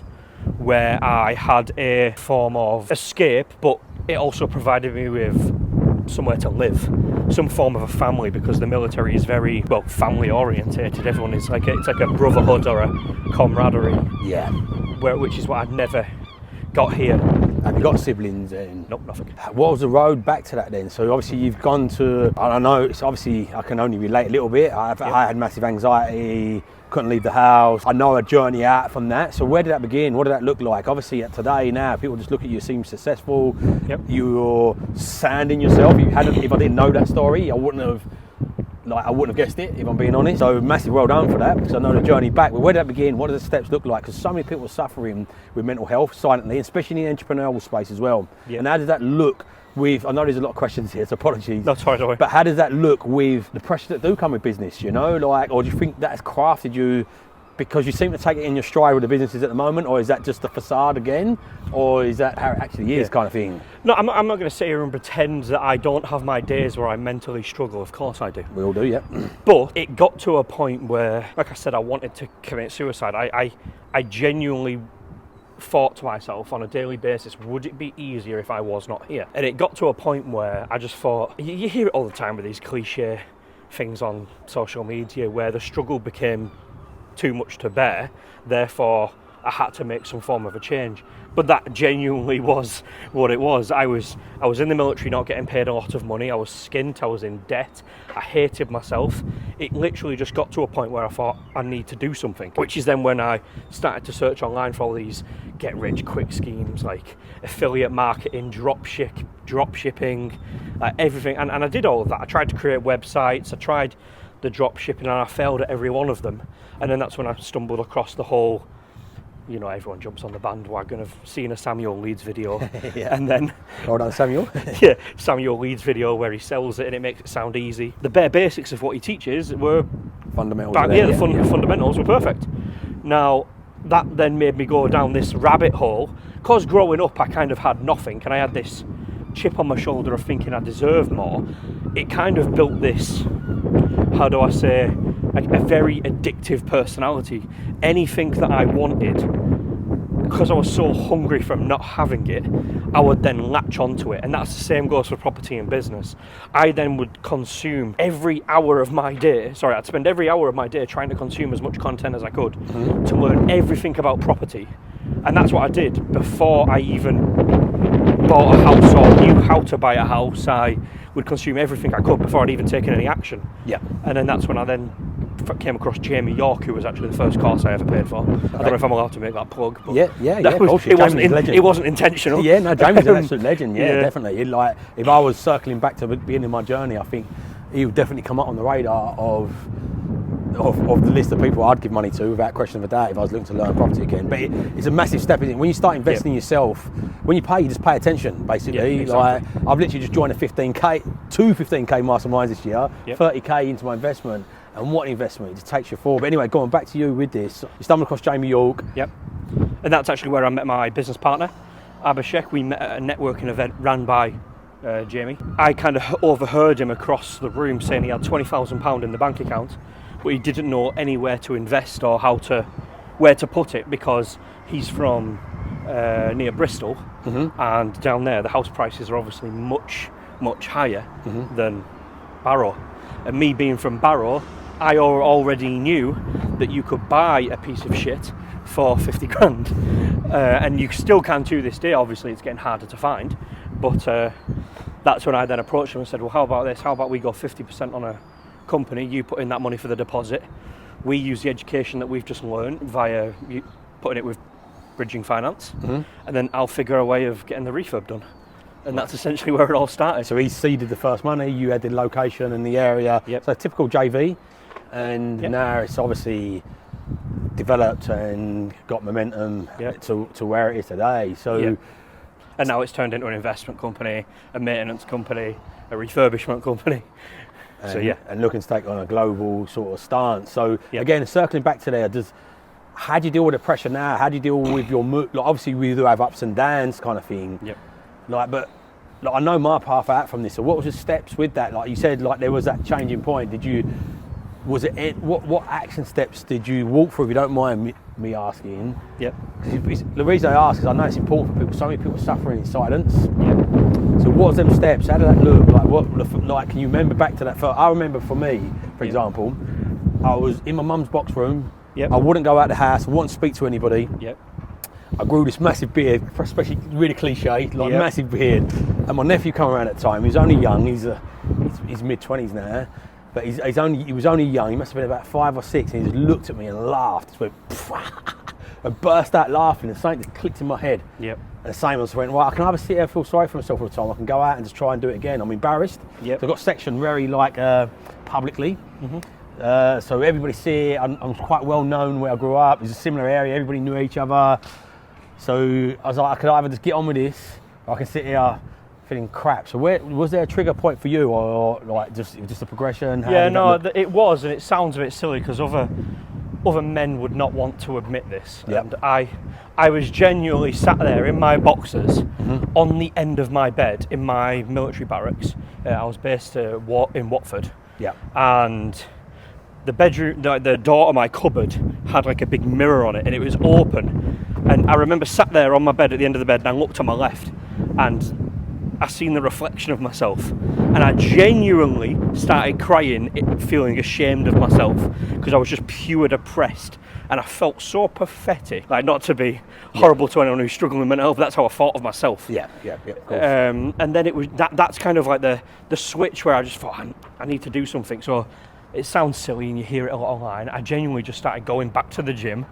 where I had a form of escape, but it also provided me with somewhere to live, some form of a family, because the military is very family orientated. Everyone is it's like a brotherhood or a camaraderie.
Yeah.
Which is what I'd never got here.
Have you got siblings then?
Nope, nothing.
What was the road back to that then? So obviously you've gone to, I don't know, it's obviously I can only relate a little bit. I had massive anxiety, couldn't leave the house. I know a journey out from that. So where did that begin? What did that look like? Obviously today now, people just look at you, seem successful.
Yep.
You're sanding yourself. If I didn't know that story, I wouldn't have guessed it, if I'm being honest. So massive well done for that, because I know the journey back. But where did that begin? What do the steps look like? Because so many people are suffering with mental health silently, especially in the entrepreneurial space as well.
Yep.
And how did that look
with, I know there's a lot of questions here, so apologies.
No, sorry, don't worry.
But how does that look with the pressure that do come with business, you know? Like, or do you think that has crafted you because you seem to take it in your stride with the businesses at the moment, or is that just the facade again? Or is that how it actually is kind of thing?
No, I'm not going to sit here and pretend that I don't have my days where I mentally struggle. Of course I do.
We all do, yeah.
But it got to a point where, like I said, I wanted to commit suicide. I genuinely thought to myself on a daily basis, would it be easier if I was not here? And it got to a point where I just thought, you hear it all the time with these cliche things on social media where the struggle became too much to bear, therefore I had to make some form of a change. But that genuinely was what it was. I was in the military not getting paid a lot of money. I was skint, I was in debt, I hated myself. It literally just got to a point where I thought I need to do something, which is then when I started to search online for all these get rich quick schemes like affiliate marketing, drop shipping, everything. And I did all of that. I tried to create websites, I tried the drop shipping, and I failed at every one of them. And then that's when I stumbled across the whole, you know, everyone jumps on the bandwagon of seeing a Samuel Leeds video. And then
Well done, Samuel.
yeah, Samuel Leeds video where he sells it and it makes it sound easy. The bare basics of what he teaches were
Fundamentals.
the fundamentals were perfect. Now that then made me go down this rabbit hole, because growing up I kind of had nothing and I had this chip on my shoulder of thinking I deserved more. It kind of built this, how do I say, a very addictive personality. Anything that I wanted, because I was so hungry from not having it, I would then latch onto it. And that's the same goes for property and business. I then would consume every hour of my day, I'd spend every hour of my day trying to consume as much content as I could to learn everything about property. And that's what I did before I even bought a house or knew how to buy a house. I would consume everything I could before I'd even taken any action.
Yeah.
And then that's when I then came across Jamie York, who was actually the first course I ever paid for. I don't know if I'm allowed to make that plug. But it wasn't intentional.
Yeah, no, Jamie's an absolute legend. Yeah, definitely. Like, if I was circling back to the beginning of my journey, I think he would definitely come up on the radar of the list of people I'd give money to without question of a doubt if I was looking to learn property again. But it's a massive step in it. When you start investing in yourself, when you pay, you just pay attention, basically.
Yeah, exactly.
Like, I've literally just joined two 15k masterminds this year, 30k into my investment. And what investment? It just takes you forward. But anyway, going back to you with this, you stumbled across Jamie York.
Yep. And that's actually where I met my business partner, Abhishek. We met at a networking event ran by Jamie. I kind of overheard him across the room saying he had £20,000 in the bank account, but he didn't know anywhere to invest or where to put it, because he's from near Bristol, and down there the house prices are obviously much higher than Barrow. And me being from Barrow, I already knew that you could buy a piece of shit for 50 grand. And you still can to this day. Obviously it's getting harder to find, but that's when I then approached him and said, well, how about this? How about we go 50% on a company, you put in that money for the deposit, we use the education that we've just learned via putting it with bridging finance, and then I'll figure a way of getting the refurb done. And that's essentially where it all started.
So he seeded the first money, you had the location and the area. So typical JV, and now it's obviously developed and got momentum to where it is today. So,
and now it's turned into an investment company, a maintenance company, a refurbishment company.
And looking to take on a global sort of stance. So again, circling back to there, how do you deal with the pressure now? How do you deal with your mood? Like, obviously we do have ups and downs kind of thing. But I know my path out from this. So what was the steps with that? Like you said, like there was that changing point. What action steps did you walk through? If you don't mind me asking. The reason I ask is I know it's important for people. So many people are suffering in silence. So what was them steps? How did that look? Like can you remember back to that? I remember for me, for example, I was in my mum's box room. I wouldn't go out the house. I wouldn't speak to anybody. I grew this massive beard, especially really cliche, massive beard. And my nephew came around at the time. He was only young. He's mid-20s now, but he was only young. He must have been about 5 or 6, and he just looked at me and laughed. Just went, I burst out laughing, and something just clicked in my head. And the same as went, well, I can either sit here and feel sorry for myself all the time. I can go out and just try and do it again. I'm embarrassed. So I got sectioned very publicly. So everybody see it. I'm quite well known where I grew up. It's a similar area. Everybody knew each other. So I was like, I could either just get on with this, or I can sit here feeling crap. So where was there a trigger point for you, or like just a progression? How
Yeah,
did that
no,
look?
it was, and it sounds a bit silly because other men would not want to admit this.
Yep.
And I was genuinely sat there in my boxers on the end of my bed in my military barracks. I was based in Watford.
Yeah.
And the bedroom, the door of my cupboard had like a big mirror on it, and it was open. And I remember sat there on my bed at the end of the bed, and I looked to my left, and I seen the reflection of myself, and I genuinely started crying, feeling ashamed of myself because I was just pure depressed, and I felt so pathetic. Like, not to be horrible to anyone who's struggling with mental health, but that's how I thought of myself.
Yeah. Of course.
And then it was that's kind of like the switch where I just thought I need to do something. So it sounds silly and you hear it a lot online. I genuinely just started going back to the gym.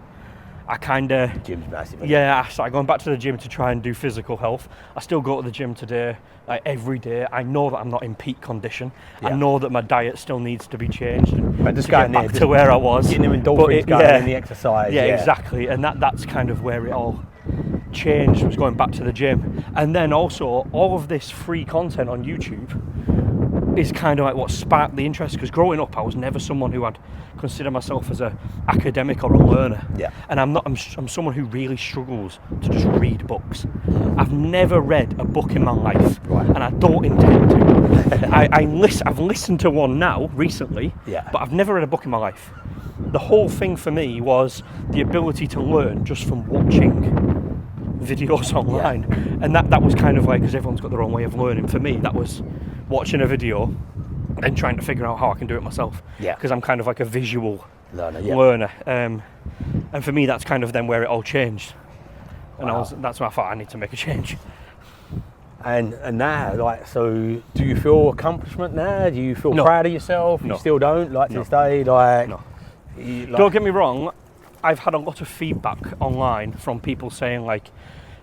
I kind of...
Gym's massive.
Yeah, I started going back to the gym to try and do physical health. I still go to the gym today, like every day. I know that I'm not in peak condition.
Yeah.
I know that my diet still needs to be changed and
But just
to get
going there,
back
just
to where I was.
Getting them endorphins going in the exercise.
Yeah, exactly. And that's kind of where it all changed, was going back to the gym. And then also, all of this free content on YouTube is kind of like what sparked the interest, because growing up I was never someone who I'd consider myself as a academic or a learner.
Yeah.
And I'm someone who really struggles to just read books. I've never read a book in my life,
Right.
and I don't intend to. I've listened to one now recently,
Yeah.
but I've never read a book in my life. The whole thing for me was the ability to learn just from watching videos online. And that was kind of like, because everyone's got their own way of learning. For me, that was watching a video and trying to figure out how I can do it myself.
Yeah.
Because I'm kind of like a visual
Learner.
learner. And for me, that's kind of then where it all changed. And
Wow.
that's when I thought I need to make a change.
And now, like, so do you feel accomplishment now? Do you feel
No.
proud of yourself?
No.
You still don't, like, to
No.
this day? Like,
No.
you, like,
Don't get me wrong, I've had a lot of feedback online from people saying, like,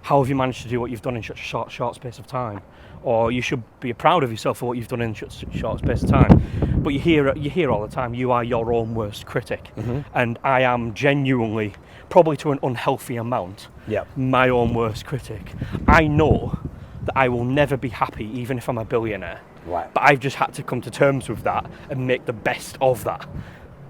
how have you managed to do what you've done in such a short space of time? Or you should be proud of yourself for what you've done in such a short space of time. But you hear all the time, you are your own worst critic. And I am genuinely, probably to an unhealthy amount,
Yeah.
my own worst critic. I know that I will never be happy even if I'm a billionaire.
Right.
But I've just had to come to terms with that and make the best of that.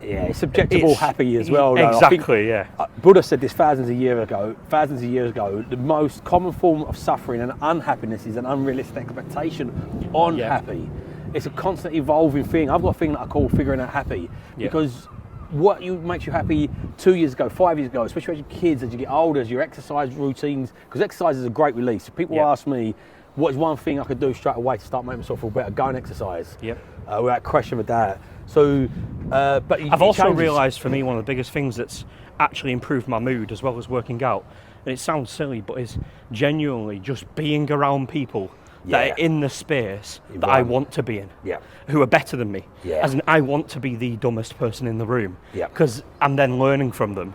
Yeah, it's subjectable happy as well. Though.
Exactly, yeah.
Buddha said this thousands of years ago, the most common form of suffering and unhappiness is an unrealistic expectation on
Yeah.
happy. It's a constant evolving thing. I've got a thing that I call figuring out happy,
Yeah.
because what makes you happy 2 years ago, 5 years ago, especially as your kids, as you get older, as your exercise routines, because exercise is a great release. People
Yeah.
ask me, what is one thing I could do straight away to start making myself feel better? Go and exercise.
Yep.
Without question with that. So, but
I've also realised, for me, one of the biggest things that's actually improved my mood as well as working out, and it sounds silly, but is genuinely just being around people that
Yeah.
are in the space that I want to be in,
Yeah.
who are better than me.
Yeah.
As in, I want to be the dumbest person in the room,
Yeah.
because I'm then learning from them.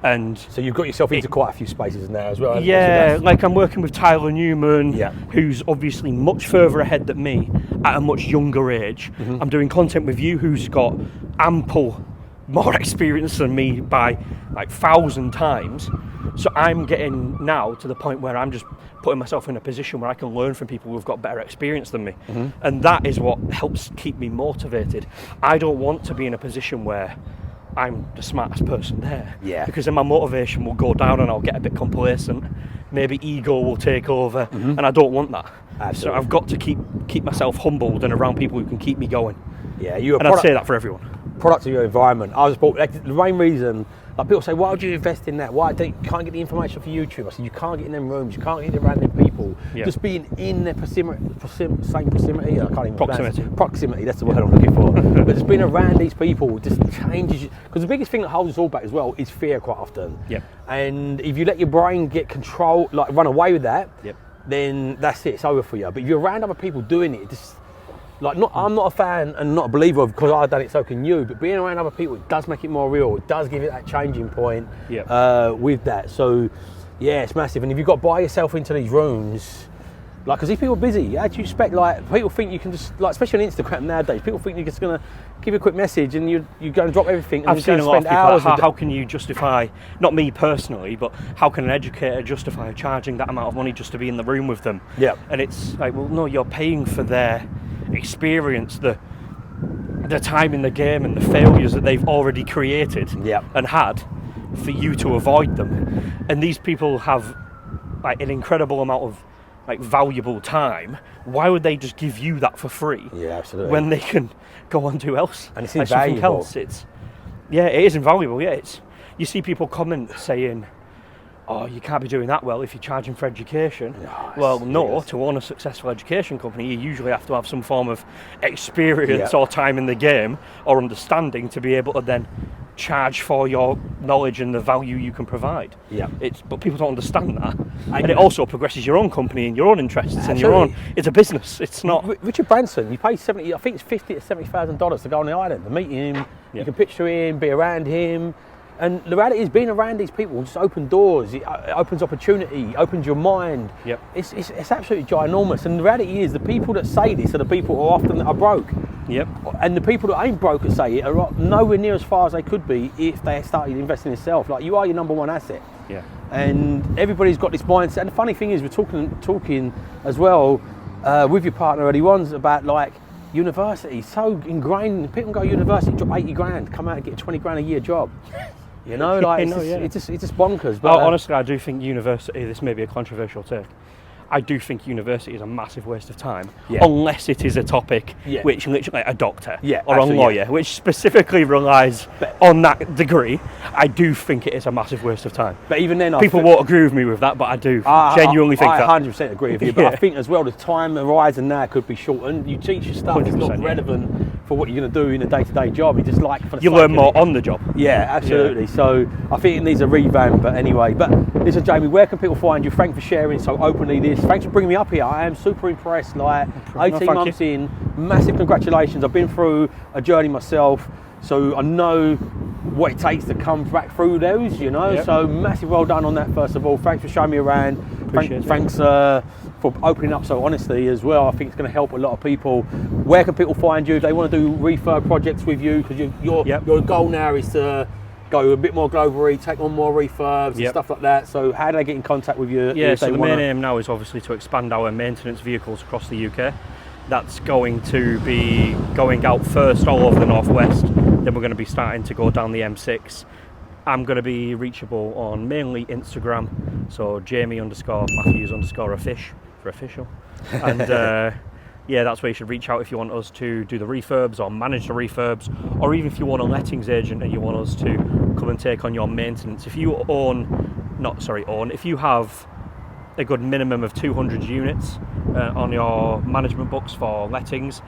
And
So you've got yourself into quite a few spaces now as well. haven't you?
yeah,
So
like I'm working with Tyler Newman,
Yeah.
who's obviously much further ahead than me at a much younger age.
Mm-hmm.
I'm doing content with you, who's got ample more experience than me by like 1,000 times. So I'm getting now to the point where I'm just putting myself in a position where I can learn from people who've got better experience than me.
Mm-hmm.
And that is what helps keep me motivated. I don't want to be in a position where I'm the smartest person there.
Yeah.
Because then my motivation will go down and I'll get a bit complacent. Maybe ego will take over, and I don't want that.
Absolutely.
So I've got to keep myself humbled and around people who can keep me going.
yeah, you're a
And I'd say that for everyone.
product of your environment. I was brought, like, the main reason, like, people say, why would you invest in that? Why you can't get the information for YouTube? I said, you can't get in them rooms, you can't get around them people.
Yeah.
Just being in the same proximity, I can't even
Proximity.
Proximity, that's the word I'm looking for. But just being around these people just changes you. Because the biggest thing that holds us all back as well is fear quite often.
Yep.
And if you let your brain get control, like run away with that,
Yep.
then that's it, it's over for you. But if you're around other people doing it, just I'm not a fan and not a believer of, because I've done it, so can you. But being around other people, it does make it more real. It does give it that changing point with that. So, yeah, it's massive. And if you've got to buy yourself into these rooms, Like, because these people are busy. How do you expect, like, people think you can just, like, especially on Instagram nowadays, people think you're just going to give you a quick message and you're going to drop everything and
I've
you're
seen a
going
lot
to
of
spend
people.
hours.
How can you justify, not me personally, but how can an educator justify charging that amount of money just to be in the room with them?
Yeah.
And it's like, well, no, you're paying for their experience, the time in the game and the failures that they've already created and had for you to avoid them. And these people have like an incredible amount of like valuable time. Why would they just give you that for free?
Yeah, absolutely.
When they can go on to else,
and it's
like something
invaluable.
else. It is invaluable. Yeah, you see people comment saying, "Oh, you can't be doing that well if you're charging for education." No, to own a successful education company, you usually have to have some form of experience or time in the game or understanding to be able to then charge for your knowledge and the value you can provide. But people don't understand that, and it also progresses your own company and your own interests and your own. It's a business. It's not.
Richard Branson, you pay $70, I think it's $50,000 to $70,000 to go on the island to meet him. You can picture him, be around him. And the reality is, being around these people just open doors. It opens opportunity, opens your mind. It's absolutely ginormous. And the reality is, the people that say this are the people who are often that are broke. And the people that ain't broke that say it are nowhere near as far as they could be if they started investing in themselves. Like, you are your number one asset. And everybody's got this mindset. And the funny thing is, we're talking as well with your partner early ones about like university. So ingrained. People go to university, drop 80 grand, come out and get a 20 grand a year job. You know, like it's just bonkers. But
honestly, I do think university. This may be a controversial take. I do think university is a massive waste of time, unless it is a topic which literally, like a doctor or a lawyer, which specifically relies on that degree. I do think it is a massive waste of time.
But even then,
people won't agree with me with that, but I do genuinely think that.
I 100% agree with you, but I think as well the time horizon now could be shortened. You teach your stuff that's not relevant for what you're going to do in a day-to-day job. You just like for the
you learn more on the job.
Yeah, absolutely. So I think it needs a revamp. But anyway, listen, Jamie, where can people find you? Thanks for sharing so openly this. Thanks for bringing me up here. I am super impressed. Like 18 months in, massive congratulations. I've been through a journey myself, so I know what it takes to come back through those, you know. So massive well done on that, first of all. Thanks for showing me around. Thanks for opening up so honestly as well. I think it's going to help a lot of people. Where can people find you if they want to do refurb projects with you? Because your goal now is to go a bit more globally, take on more refurbs and stuff like that. So how do they get in contact with you?
So the main aim now is obviously to expand our maintenance vehicles across the UK. That's going to be going out first all over the northwest. Then we're going to be starting to go down the M6. I'm going to be reachable on mainly Instagram, so Jamie_Matthews_a_fish for official. And that's where you should reach out if you want us to do the refurbs or manage the refurbs, or even if you want a lettings agent and you want us to come and take on your maintenance. If you if you have a good minimum of 200 units on your management books for lettings,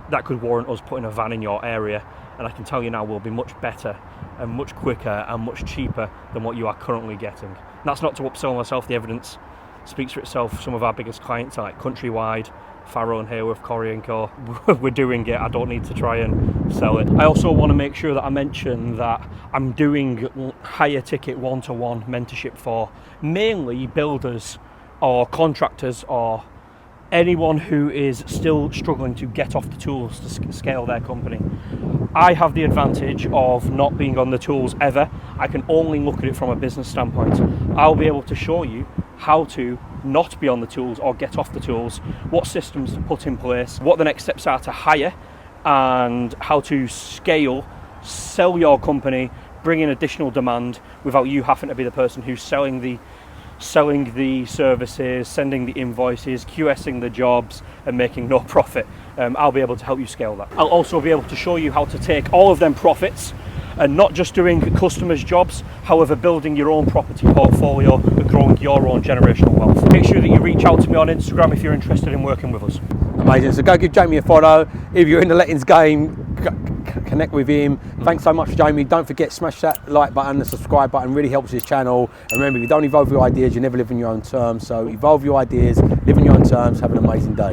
that could warrant us putting a van in your area. And I can tell you now, we'll be much better and much quicker and much cheaper than what you are currently getting. And that's not to upsell myself. The evidence speaks for itself. Some of our biggest clients are like Countrywide, Barrow and Hayworth, Corrie & Co. We're doing it. I don't need to try and sell it. I also want to make sure that I mention that I'm doing higher ticket one-to-one mentorship for mainly builders or contractors or anyone who is still struggling to get off the tools to scale their company. I have the advantage of not being on the tools ever. I can only look at it from a business standpoint. I'll be able to show you how to not be on the tools or get off the tools, what systems to put in place, what the next steps are to hire, and how to scale, sell your company, bring in additional demand without you having to be the person who's selling the services, sending the invoices, QSing the jobs and making no profit. I'll be able to help you scale that. I'll also be able to show you how to take all of them profits and not just doing customers' jobs, however building your own property portfolio and growing your own generational wealth. Make sure that you reach out to me on Instagram if you're interested in working with us.
Amazing. So go give Jamie a follow. If you're in the lettings game, connect with him. Thanks so much, Jamie. Don't forget, smash that like button, the subscribe button, really helps this channel. And remember, if you don't evolve your ideas, you never live on your own terms. So evolve your ideas, live on your own terms, have an amazing day.